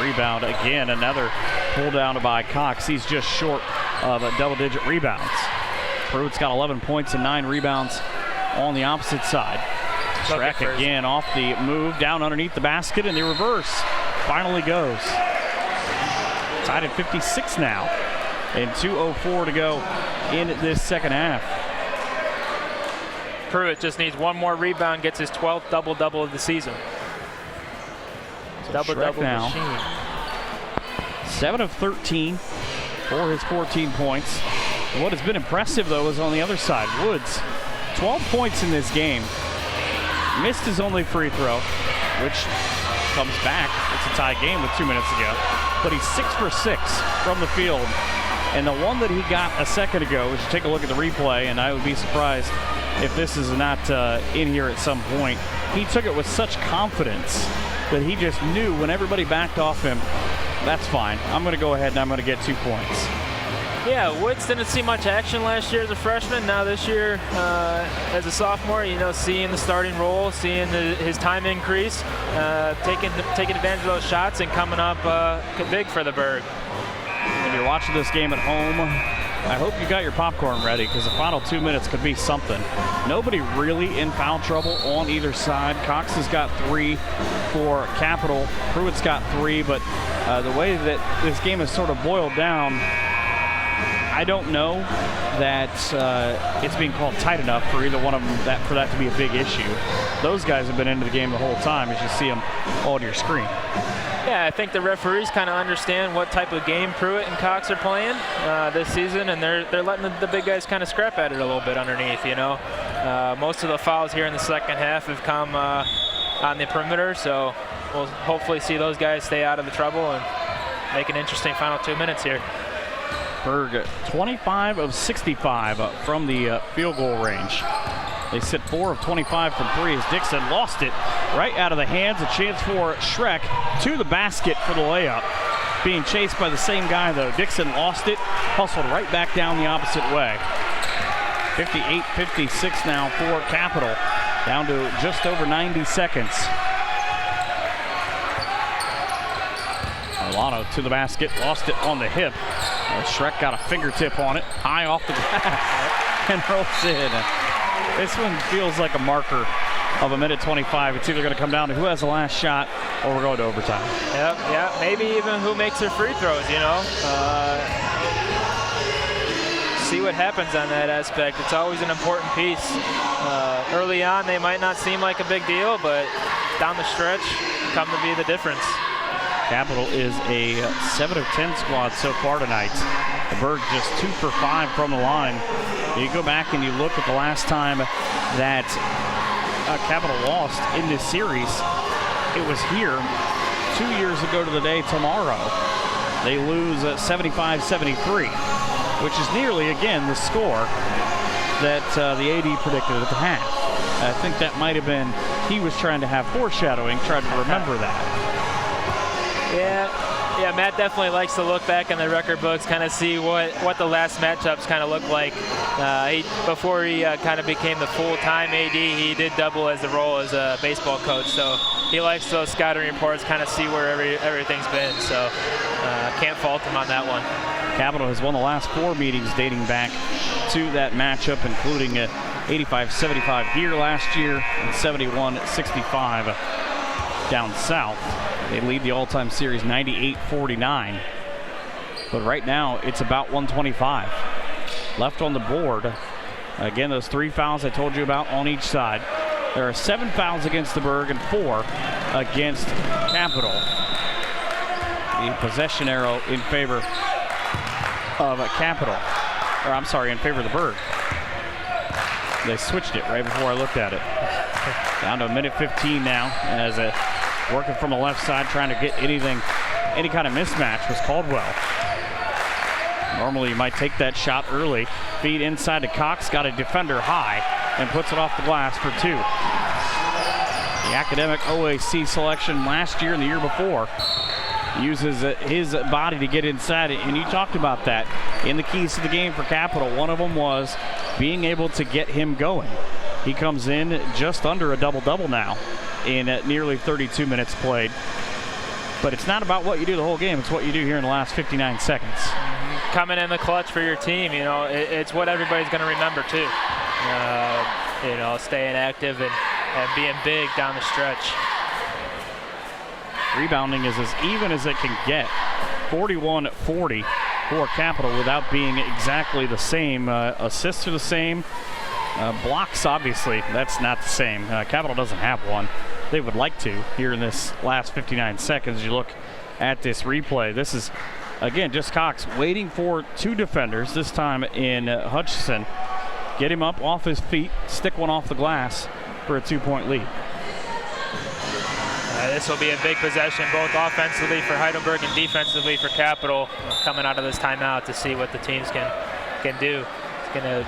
Rebound again, another pull down by Cox. He's just short of double-digit rebounds. Pruitt's got 11 points and 9 rebounds on the opposite side. Schreck again off the move, down underneath the basket, and the reverse finally goes. Tied at 56 now, and 2:04 to go in this second half. Pruitt just needs one more rebound, gets his 12th double-double of the season. Double-double machine. 7 of 13 for his 14 points. What has been impressive, though, is on the other side. Woods, 12 points in this game. Missed his only free throw, which comes back. It's a tie game with 2 minutes to go. But he's 6 for 6 from the field. And the one that he got a second ago, we should take a look at the replay, and I would be surprised if this is not in here at some point. He took it with such confidence but he just knew when everybody backed off him, that's fine. I'm going to go ahead and I'm going to get 2 points. Yeah, Woods didn't see much action last year as a freshman. Now this year, as a sophomore, seeing the starting role, seeing his time increase, taking advantage of those shots and coming up big for the Berg. If you're watching this game at home, I hope you got your popcorn ready because the final 2 minutes could be something. Nobody really in foul trouble on either side. Cox has got 3 for Capital. Pruitt's got 3, but the way that this game is sort of boiled down, I don't know that it's being called tight enough for either one of them for that to be a big issue. Those guys have been into the game the whole time, as you see them on your screen. Yeah, I think the referees kind of understand what type of game Pruitt and Cox are playing this season, and they're letting the big guys kind of scrap at it a little bit underneath. Most of the fouls here in the second half have come on the perimeter, so we'll hopefully see those guys stay out of the trouble and make an interesting final 2 minutes here. Berg 25 of 65 from the field goal range. They sit 4 of 25 from 3 as Dixon lost it right out of the hands. A chance for Schreck to the basket for the layup. Being chased by the same guy though. Dixon lost it, hustled right back down the opposite way. 58-56 now for Capital. Down to just over 90 seconds. Milano to the basket, lost it on the hip. Schreck got a fingertip on it, high off the glass, and rolls in. This one feels like a marker of a minute 25. It's either going to come down to who has the last shot or we're going to overtime. Yep, maybe even who makes their free throws, See what happens on that aspect. It's always an important piece. Early on, they might not seem like a big deal, but down the stretch, come to be the difference. Capital is a 7 of 10 squad so far tonight. The Berg just 2 for 5 from the line. You go back and you look at the last time that Capital lost in this series. It was here 2 years ago to the day tomorrow. They lose 75-73, which is nearly, again, the score that the AD predicted at the half. I think that might have been, he was trying to have foreshadowing, tried to remember that. Yeah, Matt definitely likes to look back in the record books, kind of see what the last matchups kind of look like. Before he kind of became the full-time AD, he did double as the role as a baseball coach. So he likes those scouting reports, kind of see where everything's been. So can't fault him on that one. Capital has won the last 4 meetings dating back to that matchup, including 85-75 here last year and 71-65 down south. They lead the all-time series 98-49. But right now, it's about 125 left on the board. Again, those 3 fouls I told you about on each side. There are 7 fouls against the Berg and 4 against Capital. The possession arrow in favor of Capital. Or I'm sorry, in favor of the Berg. They switched it right before I looked at it. Down to a minute 15 now as working from the left side, trying to get any kind of mismatch was Caldwell. Normally you might take that shot early. Feed inside to Cox, got a defender high, and puts it off the glass for 2. The academic OAC selection last year and the year before uses his body to get inside it, and you talked about that in the keys to the game for Capital. One of them was being able to get him going. He comes in just under a double-double now in nearly 32 minutes played. But it's not about what you do the whole game, it's what you do here in the last 59 seconds. Coming in the clutch for your team, it's what everybody's going to remember too. Staying active and being big down the stretch. Rebounding is as even as it can get. 41-40 for Capital without being exactly the same. Assists are the same. Blocks, obviously, that's not the same. Capital doesn't have one. They would like to here in this last 59 seconds. You look at this replay. This is, again, just Cox waiting for 2 defenders, this time in Hutchison. Get him up off his feet, stick one off the glass for a 2-point lead. This will be a big possession, both offensively for Heidelberg and defensively for Capital, coming out of this timeout to see what the teams can do. It's going to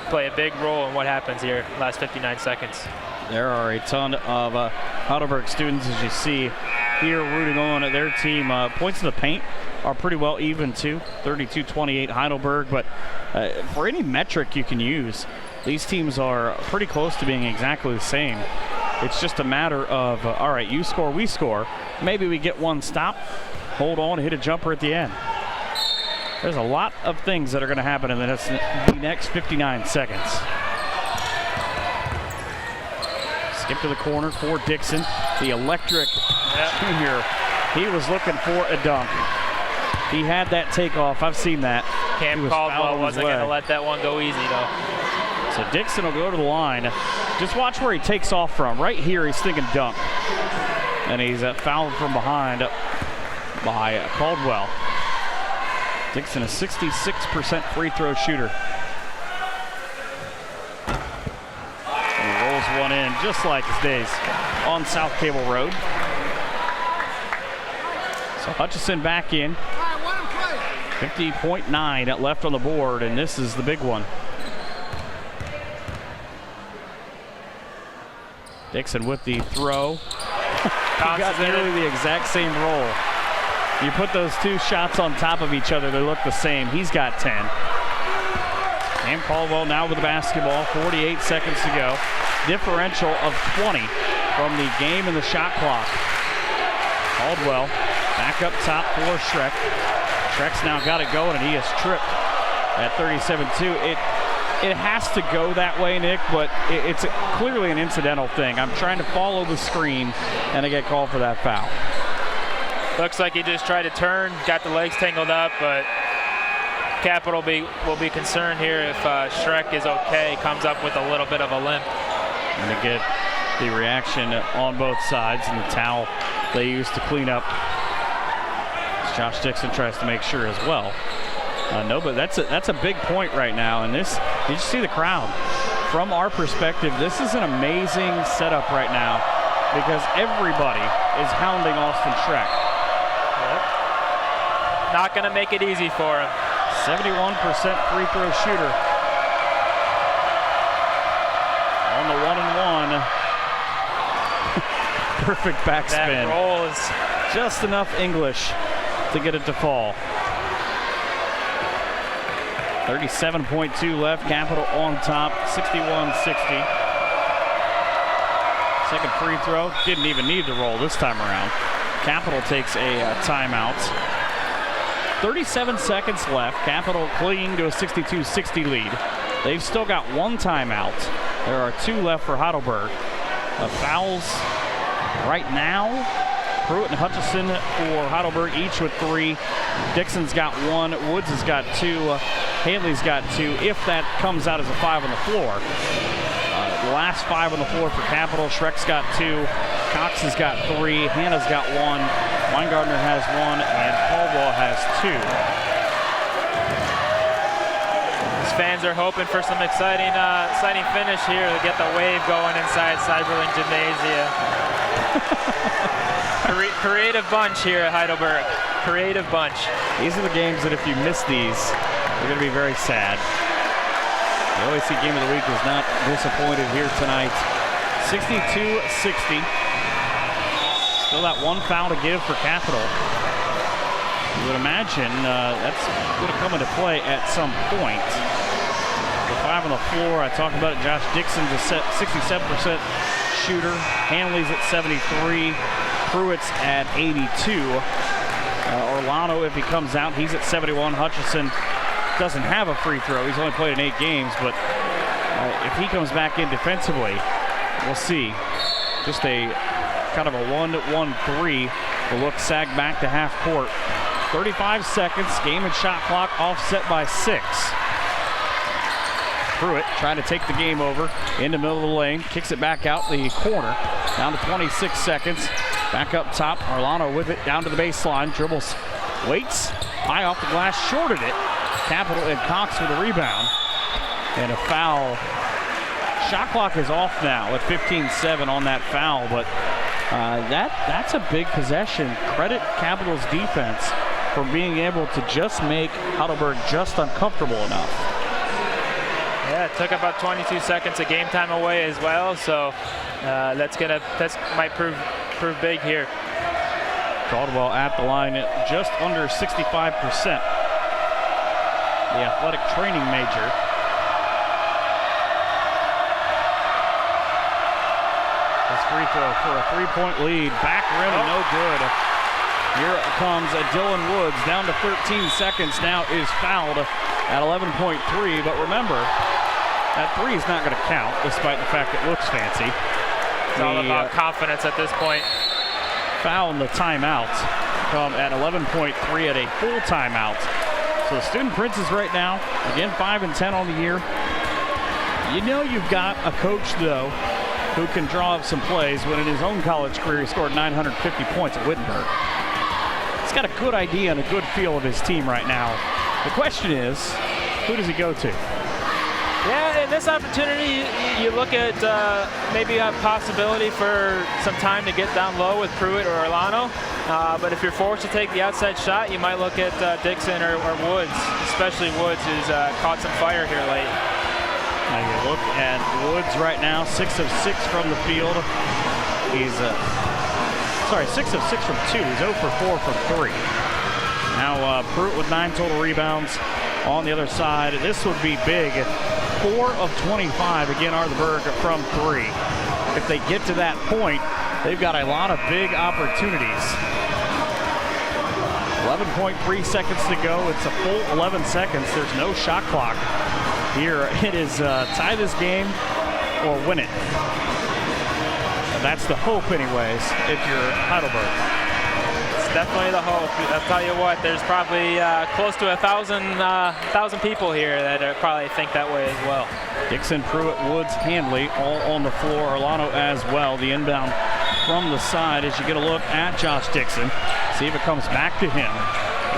play a big role in what happens here last 59 seconds. There are a ton of Heidelberg students, as you see here, rooting on their team. Points in the paint are pretty well even too, 32-28 Heidelberg, but for any metric you can use, these teams are pretty close to being exactly the same. It's just a matter of, all right, you score, we score. Maybe we get one stop, hold on, hit a jumper at the end. There's a lot of things that are going to happen in the next 59 seconds. Skip to the corner for Dixon. The electric junior, he was looking for a dunk. He had that takeoff. I've seen that. Cam Caldwell wasn't going to let that one go easy, though. So Dixon will go to the line. Just watch where he takes off from. Right here, he's thinking dunk. And he's fouled from behind by Caldwell. Dixon, a 66% free throw shooter. And he rolls one in just like his days on South Cable Road. So Hutchison back in. 50.9 left on the board, and this is the big one. Dixon with the throw. He got nearly the exact same roll. You put those two shots on top of each other, they look the same. He's got 10. Cam Caldwell now with the basketball, 48 seconds to go. Differential of 20 from the game and the shot clock. Caldwell back up top for Schreck. Schreck's now got it going, and he is tripped at 37-2. It has to go that way, Nick, but it's clearly an incidental thing. I'm trying to follow the screen, and I get called for that foul. Looks like he just tried to turn, got the legs tangled up, but Capital will be concerned here if Schreck is okay, comes up with a little bit of a limp. And to get the reaction on both sides and the towel they use to clean up. Josh Dixon tries to make sure as well. No, but that's a big point right now. And this, you just see the crowd. From our perspective, this is an amazing setup right now because everybody is hounding Austin Schreck. Not going to make it easy for him. 71% free throw shooter. On the 1-and-1. Perfect backspin. That roll is just enough English to get it to fall. 37.2 left. Capital on top, 61-60. Second free throw. Didn't even need the roll this time around. Capital takes a timeout. 37 seconds left. Capital clinging to a 62-60 lead. They've still got one timeout. There are two left for Heidelberg. Fouls right now. Pruitt and Hutchison for Heidelberg, each with 3. Dixon's got 1. Woods has got 2. Hanley's got 2. If that comes out as a 5 on the floor. The last 5 on the floor for Capital. Schreck's got 2. Cox has got 3. Hannah's got 1. Weingartner has 1. And Caldwell has 2. These fans are hoping for some exciting finish here to get the wave going inside Cyberlink Gymnasium. Creative bunch here at Heidelberg. Creative bunch. These are the games that if you miss these, you're going to be very sad. The OAC Game of the Week is not disappointed here tonight. 62-60. Still that one foul to give for Capital. You would imagine that's going to come into play at some point. The 5 on the floor, I talked about it. Josh Dixon's a 67% shooter. Hanley's at 73. Pruitt's at 82. Orlano, if he comes out, he's at 71. Hutchison doesn't have a free throw. He's only played in 8 games, but if he comes back in defensively, we'll see. Just a kind of a 1-1-3. The look sag back to half court. 35 seconds, game and shot clock offset by 6. Pruitt trying to take the game over in the middle of the lane, kicks it back out the corner, down to 26 seconds. Back up top, Orlano with it down to the baseline, dribbles, waits, high off the glass, shorted it. Capital and Cox with a rebound. And a foul. Shot clock is off now at 15-7 on that foul, but that's a big possession. Credit Capital's defense for being able to just make Heidelberg just uncomfortable enough. Yeah, Yeah, it took about 22 seconds of game time away as well, so that's might prove big here. Caldwell at the line at just under 65%. The athletic training major. This free throw for a three-point lead. Back rim and no good. Here comes Dylan Woods down to 13 seconds. Now is fouled at 11.3. But remember, that three is not going to count, despite the fact it looks fancy. It's all about confidence at this point. Foul and the timeout come at 11.3 at a full timeout. So the Student Princes right now, again 5-10 on the year. You know you've got a coach, though, who can draw up some plays when in his own college career he scored 950 points at Wittenberg. He's got a good idea and a good feel of his team right now. The question is, who does he go to? Yeah, in this opportunity, you look at maybe a possibility for some time to get down low with Pruitt or Orlano. But if you're forced to take the outside shot, you might look at Dixon or Woods, especially Woods, who's caught some fire here late. Now you look at Woods right now, 6 of 6 from the field. He's 6 of 6 from 2. He's 0 for 4 from 3. Now Pruitt with 9 total rebounds on the other side. This would be big. 4 of 25 again, Heidelberg from 3. If they get to that point, they've got a lot of big opportunities. 11.3 seconds to go. It's a full 11 seconds. There's no shot clock here. It is tie this game or win it. That's the hope anyways if you're Heidelberg. It's definitely the hope. I'll tell you what, there's probably close to 1,000 people here that probably think that way as well. Dixon, Pruitt, Woods, Handley all on the floor. Orlano as well. The inbound from the side as you get a look at Josh Dixon. See if it comes back to him.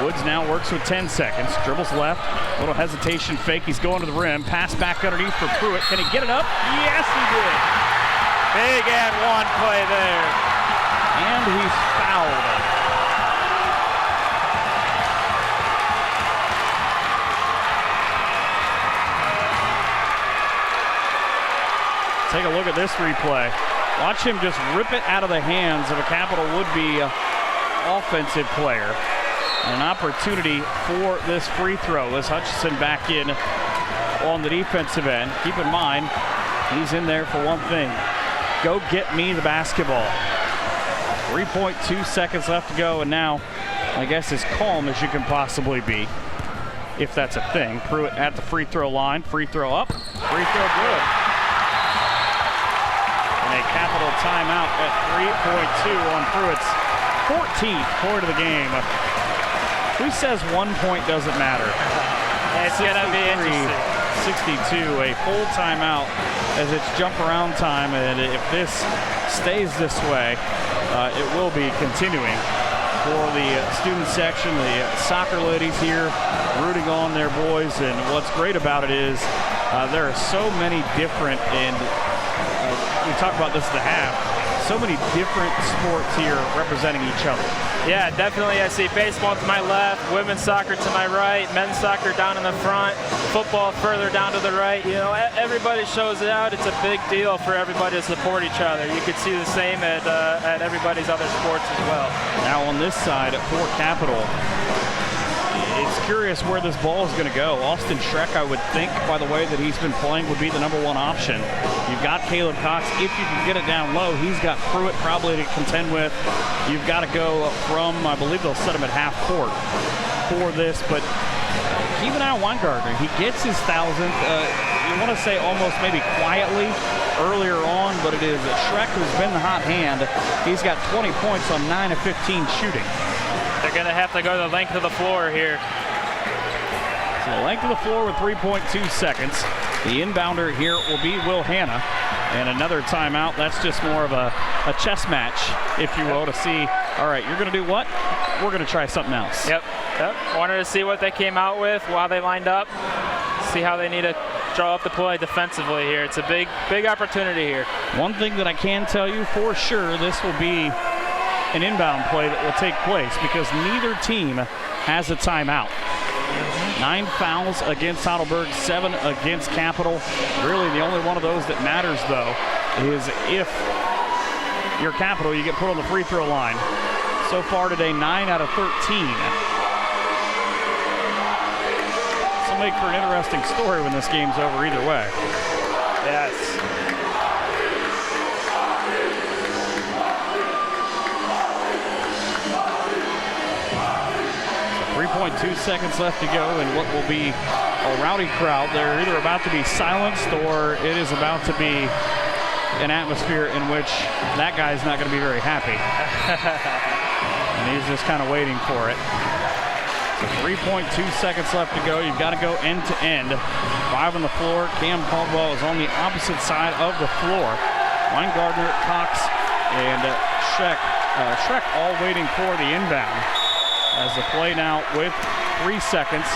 Woods now works with 10 seconds. Dribbles left. Little hesitation fake. He's going to the rim. Pass back underneath for Pruitt. Can he get it up? Yes, he did. Big and one play there. And he's fouled. Take a look at this replay. Watch him just rip it out of the hands of a Capital would-be offensive player. An opportunity for this free throw as Hutchison back in on the defensive end. Keep in mind, he's in there for one thing. Go get me the basketball. 3.2 seconds left to go, and now I guess as calm as you can possibly be, if that's a thing. Pruitt at the free throw line. Free throw up. Free throw good. And a Capital timeout at 3.2 on Pruitt's 14th point of the game. Who says 1 point doesn't matter? It's going to be interesting. 62, a full timeout as it's jump around time, and if this stays this way, it will be continuing for the student section. The soccer ladies here rooting on their boys, and what's great about it is there are so many different, and we talked about this at the half, so many different sports here representing each other. Yeah, definitely. I see baseball to my left, women's soccer to my right, men's soccer down in the front, football further down to the right. You know, everybody shows it out. It's a big deal for everybody to support each other. You could see the same at everybody's other sports as well. Now on this side for Capital, it's curious where this ball is going to go. Austin Schreck, I would think, by the way that he's been playing, would be the number one option. You've got Caleb Cox. If you can get it down low, he's got Pruitt probably to contend with. You've got to go from, I believe they'll set him at half court for this, but keep an eye on Weingartner. He gets his 1,000th, you want to say almost maybe quietly earlier on, but it is Schreck who's been the hot hand. He's got 20 points on 9 of 15 shooting. They're going to have to go the length of the floor here. So the length of the floor with 3.2 seconds. The inbounder here will be Will Hanna. And another timeout. That's just more of a chess match, if you will, to see, all right, you're going to do what? We're going to try something else. Yep. Wanted to see what they came out with while they lined up. See how they need to draw up the play defensively here. It's a big opportunity here. One thing that I can tell you for sure, this will be an inbound play that will take place because neither team has a timeout. 9 fouls against Heidelberg, 7 against Capital. Really, the only one of those that matters, though, is if you're Capital, you get put on the free throw line. So far today, 9 out of 13. This will make for an interesting story when this game's over either way. Yes. 3.2 seconds left to go in what will be a rowdy crowd. They're either about to be silenced or it is about to be an atmosphere in which that guy's not going to be very happy. And he's just kind of waiting for it. So 3.2 seconds left to go. You've got to go end to end. 5 on the floor. Cam Caldwell is on the opposite side of the floor. Weingartner, Cox, and Schreck all waiting for the inbound. As the play now with 3 seconds.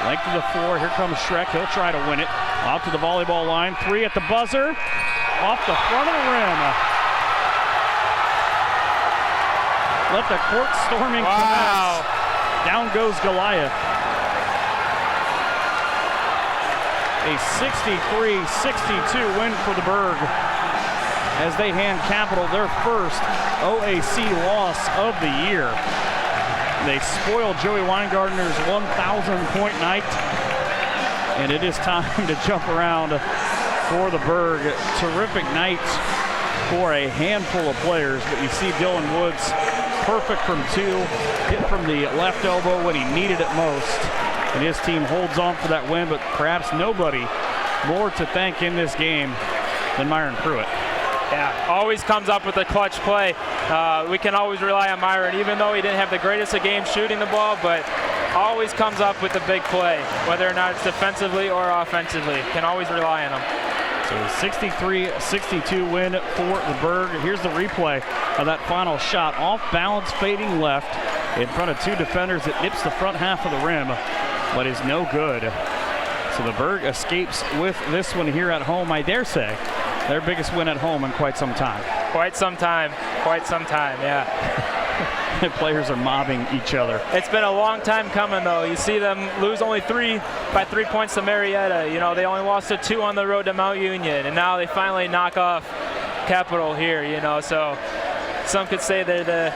Length of the floor. Here comes Schreck. He'll try to win it. Out to the volleyball line. 3 at the buzzer. Off the front of the rim. Let the court storming commence. Down goes Goliath. A 63-62 win for the Berg as they hand Capital their first OAC loss of the year. They spoiled Joey Weingartner's 1,000-point night, and it is time to jump around for the Berg. Terrific night for a handful of players, but you see Dylan Woods perfect from 2, hit from the left elbow when he needed it most, and his team holds on for that win, but perhaps nobody more to thank in this game than Myron Pruitt. Yeah, always comes up with a clutch play. We can always rely on Myron, even though he didn't have the greatest of games shooting the ball, but always comes up with the big play, whether or not it's defensively or offensively. Can always rely on him. So a 63-62 win for the Berg. Here's the replay of that final shot. Off balance, fading left in front of 2 defenders. It nips the front half of the rim, but is no good. So the Berg escapes with this one here at home, I dare say. Their biggest win at home in quite some time. Quite some time, yeah. The players are mobbing each other. It's been a long time coming, though. You see them lose only 3 by 3 points to Marietta. You know, they only lost to 2 on the road to Mount Union, and now they finally knock off Capital here, you know. So some could say they're the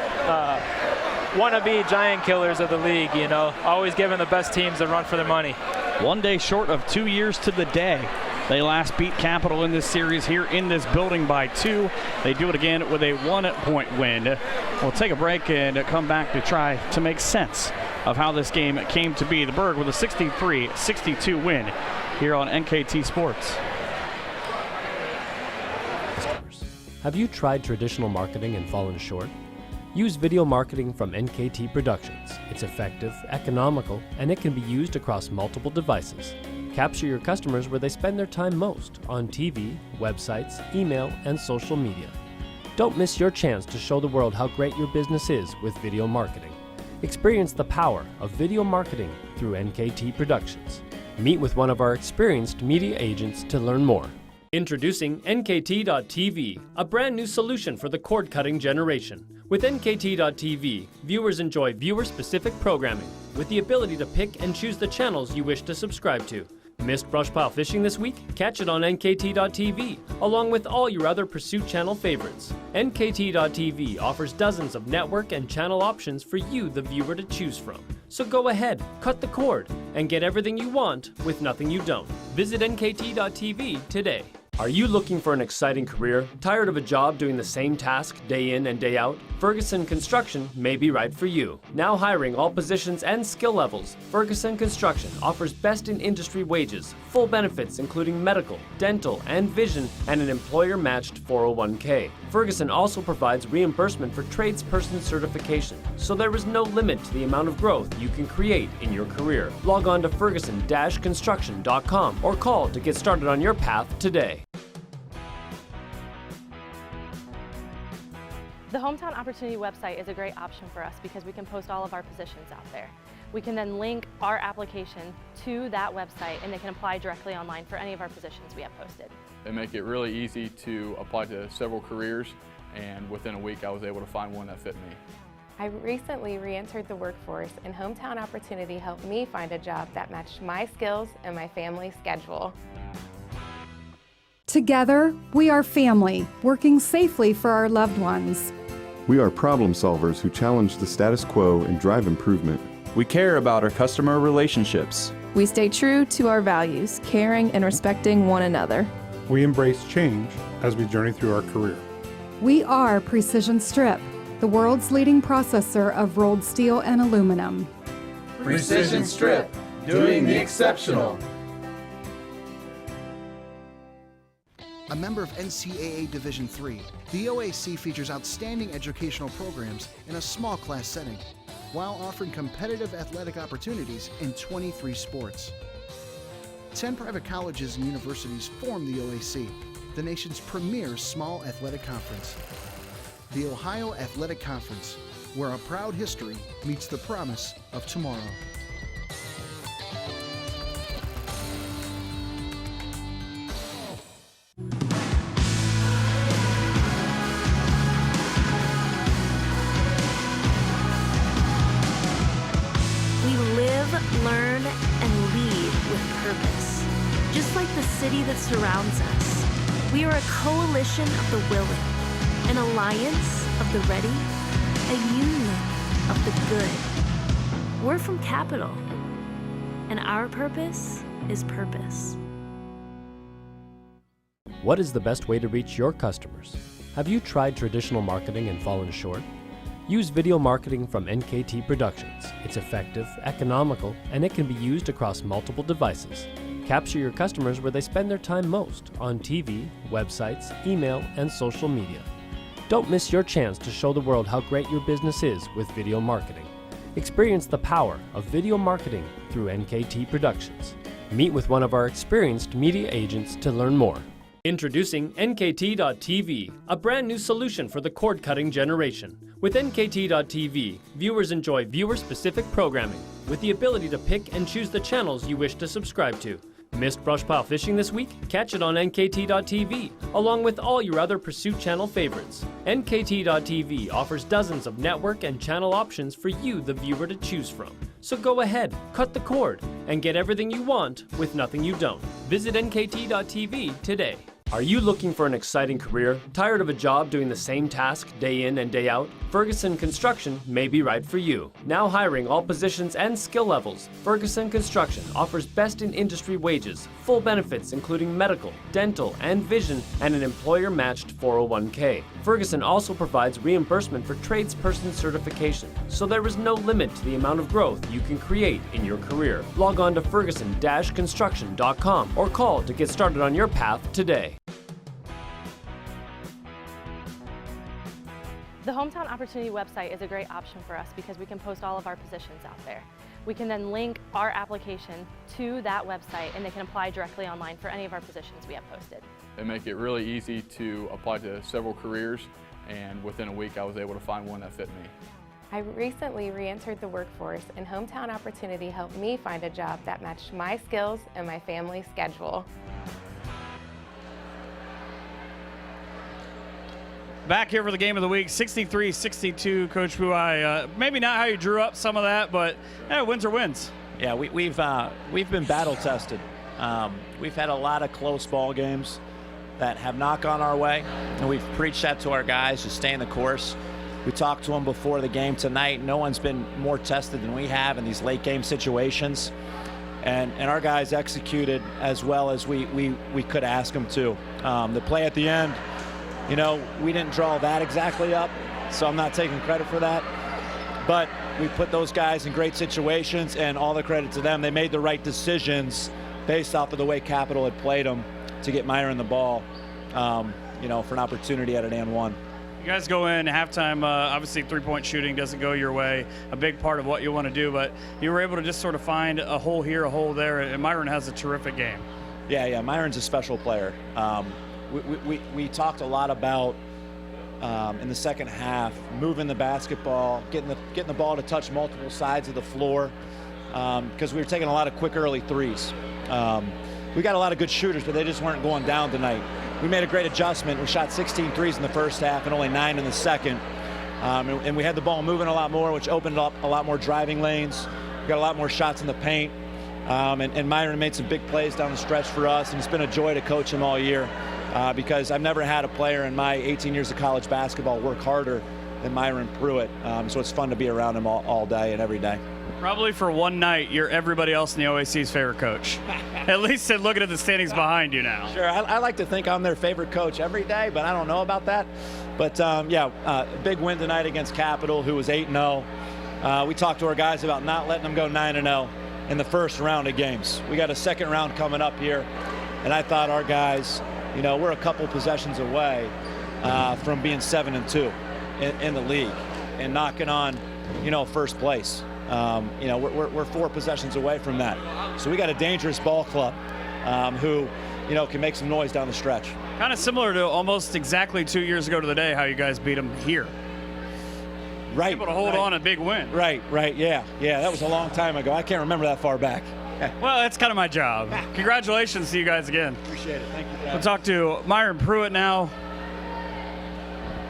wannabe giant killers of the league, you know, always giving the best teams a run for their money. 1 day short of 2 years to the day. They last beat Capital in this series here in this building by 2. They do it again with a 1-point win. We'll take a break and come back to try to make sense of how this game came to be. The Berg with a 63-62 win here on NKT Sports. Have you tried traditional marketing and fallen short? Use video marketing from NKT Productions. It's effective, economical, and it can be used across multiple devices. Capture your customers where they spend their time most, on TV, websites, email, and social media. Don't miss your chance to show the world how great your business is with video marketing. Experience the power of video marketing through NKT Productions. Meet with one of our experienced media agents to learn more. Introducing NKT.TV, a brand new solution for the cord-cutting generation. With NKT.TV, viewers enjoy viewer-specific programming with the ability to pick and choose the channels you wish to subscribe to. Missed brush pile fishing this week? Catch it on NKT.TV, along with all your other Pursuit Channel favorites. NKT.TV offers dozens of network and channel options for you, the viewer, to choose from. So go ahead, cut the cord, and get everything you want with nothing you don't. Visit NKT.TV today. Are you looking for an exciting career? Tired of a job doing the same task day in and day out? Ferguson Construction may be right for you. Now hiring all positions and skill levels, Ferguson Construction offers best-in-industry wages, full benefits including medical, dental, and vision, and an employer-matched 401k. Ferguson also provides reimbursement for tradesperson certification, so there is no limit to the amount of growth you can create in your career. Log on to ferguson-construction.com or call to get started on your path today. The Hometown Opportunity website is a great option for us because we can post all of our positions out there. We can then link our application to that website and they can apply directly online for any of our positions we have posted. They make it really easy to apply to several careers, and within a week I was able to find one that fit me. I recently re-entered the workforce, and Hometown Opportunity helped me find a job that matched my skills and my family's schedule. Together, we are family, working safely for our loved ones. We are problem solvers who challenge the status quo and drive improvement. We care about our customer relationships. We stay true to our values, caring and respecting one another. We embrace change as we journey through our career. We are Precision Strip, the world's leading processor of rolled steel and aluminum. Precision Strip, doing the exceptional. A member of NCAA Division III, the OAC features outstanding educational programs in a small class setting, while offering competitive athletic opportunities in 23 sports. 10 private colleges and universities form the OAC, the nation's premier small athletic conference. The Ohio Athletic Conference, where a proud history meets the promise of tomorrow. We live, learn, and lead with purpose. Just like the city that surrounds us, we are a coalition of the willing, an alliance of the ready, a union of the good. We're from Capital, and our purpose is purpose. What is the best way to reach your customers? Have you tried traditional marketing and fallen short? Use video marketing from NKT Productions. It's effective, economical, and it can be used across multiple devices. Capture your customers where they spend their time most, on TV, websites, email, and social media. Don't miss your chance to show the world how great your business is with video marketing. Experience the power of video marketing through NKT Productions. Meet with one of our experienced media agents to learn more. Introducing NKT.TV, a brand new solution for the cord-cutting generation. With NKT.TV, viewers enjoy viewer-specific programming with the ability to pick and choose the channels you wish to subscribe to. Missed brush pile fishing this week? Catch it on NKT.TV, along with all your other Pursuit Channel favorites. NKT.TV offers dozens of network and channel options for you, the viewer, to choose from. So go ahead, cut the cord, and get everything you want with nothing you don't. Visit NKT.TV today. Are you looking for an exciting career? Tired of a job doing the same task day in and day out? Ferguson Construction may be right for you. Now hiring all positions and skill levels, Ferguson Construction offers best-in-industry wages, full benefits including medical, dental, and vision, and an employer-matched 401k. Ferguson also provides reimbursement for tradesperson certification, so there is no limit to the amount of growth you can create in your career. Log on to ferguson-construction.com or call to get started on your path today. The Hometown Opportunity website is a great option for us because we can post all of our positions out there. We can then link our application to that website and they can apply directly online for any of our positions we have posted. It make it really easy to apply to several careers, and within a week I was able to find one that fit me. I recently re-entered the workforce, and Hometown Opportunity helped me find a job that matched my skills and my family's schedule. Back here for the game of the week, 63-62, Coach Buai. Maybe not how you drew up some of that, but wins are wins. Yeah, we've been battle tested. We've had a lot of close ball games that have not gone our way, and we've preached that to our guys to stay in the course. We talked to them before the game tonight. No one's been more tested than we have in these late game situations, and our guys executed as well as we could ask them to. The play at the end, you know, we didn't draw that exactly up, so I'm not taking credit for that. But we put those guys in great situations, and all the credit to them. They made the right decisions based off of the way Capital had played them to get Myron the ball, you know, for an opportunity at an and one. You guys go in halftime, obviously three-point shooting doesn't go your way, a big part of what you want to do, but you were able to just sort of find a hole here, a hole there, and Myron has a terrific game. Yeah, Myron's a special player. We talked a lot about in the second half moving the basketball, getting the ball to touch multiple sides of the floor, because we were taking a lot of quick early threes. We got a lot of good shooters, but they just weren't going down tonight. We made a great adjustment. We shot 16 threes in the first half and only 9 in the second. And we had the ball moving a lot more, which opened up a lot more driving lanes. We got a lot more shots in the paint. And Myron made some big plays down the stretch for us, and it's been a joy to coach him all year because I've never had a player in my 18 years of college basketball work harder than Myron Pruitt. So it's fun to be around him all day and every day. Probably for one night, you're everybody else in the OAC's favorite coach. At least looking at the standings behind you now. Sure, I like to think I'm their favorite coach every day, but I don't know about that. But big win tonight against Capital, who was 8-0. We talked to our guys about not letting them go 9-0 in the first round of games. We got a second round coming up here, and I thought our guys, we're a couple possessions away from being 7-2 in the league and knocking on, first place. We're 4 possessions away from that. So we got a dangerous ball club who, can make some noise down the stretch. Kind of similar to almost exactly 2 years ago to the day how you guys beat them here. Right. Able to hold on a big win. Right, yeah. That was a long time ago. I can't remember that far back. Well, that's kind of my job. Congratulations to you guys again. Appreciate it. Thank you. We'll talk to Myron Pruitt now.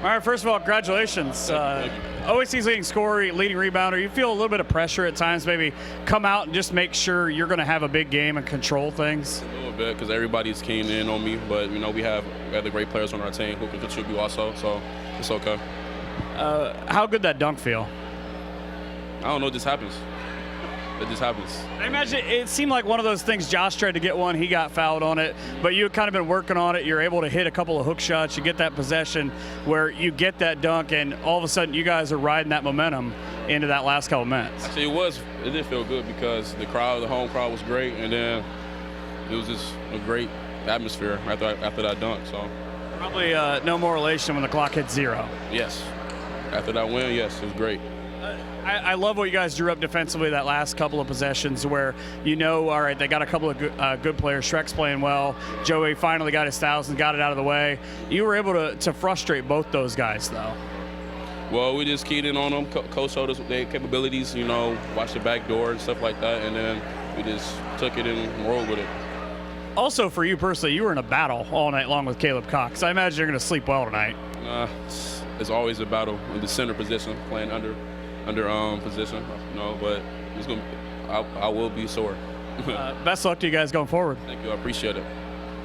Myron, first of all, congratulations. Thank you. OAC's leading scorer, leading rebounder. You feel a little bit of pressure at times, maybe come out and just make sure you're going to have a big game and control things? A little bit, because everybody's keen in on me. But, we have other great players on our team who can contribute also, so it's okay. How good that dunk feel? I don't know, it just happens. It just happens. I imagine it seemed like one of those things. Josh tried to get one, he got fouled on it, but you had kind of been working on it. You're able to hit a couple of hook shots. You get that possession where you get that dunk, and all of a sudden you guys are riding that momentum into that last couple minutes. Actually, it did feel good because the home crowd was great, and then it was just a great atmosphere after that dunk. So probably no more elation when the clock hits 0. Yes. After that win, yes, it was great. I love what you guys drew up defensively that last couple of possessions where all right, they got a couple of good players. Shrek's playing well. Joey finally got his 1,000, got it out of the way. You were able to frustrate both those guys, though. Well, we just keyed in on them. Coach showed us their capabilities, watch the back door and stuff like that, and then we just took it and rolled with it. Also, for you personally, you were in a battle all night long with Caleb Cox. I imagine you're going to sleep well tonight. It's always a battle in the center position, playing under position, but it's gonna. I will be sore. Best luck to you guys going forward. Thank you, I appreciate it.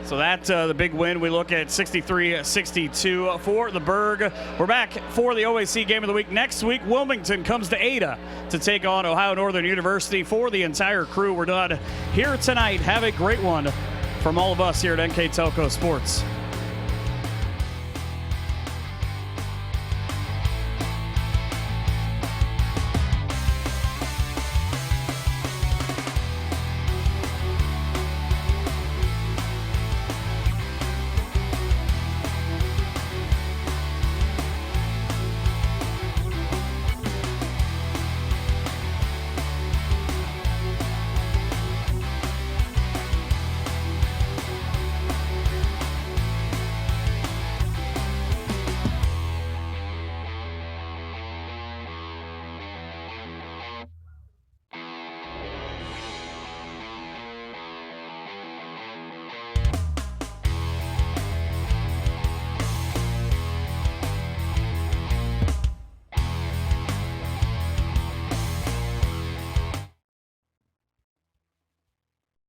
So that's the big win. We look at 63-62 for the Berg. We're back for the OAC Game of the Week. Next week, Wilmington comes to Ada to take on Ohio Northern University. For the entire crew, we're done here tonight. Have a great one from all of us here at NKTelco Sports.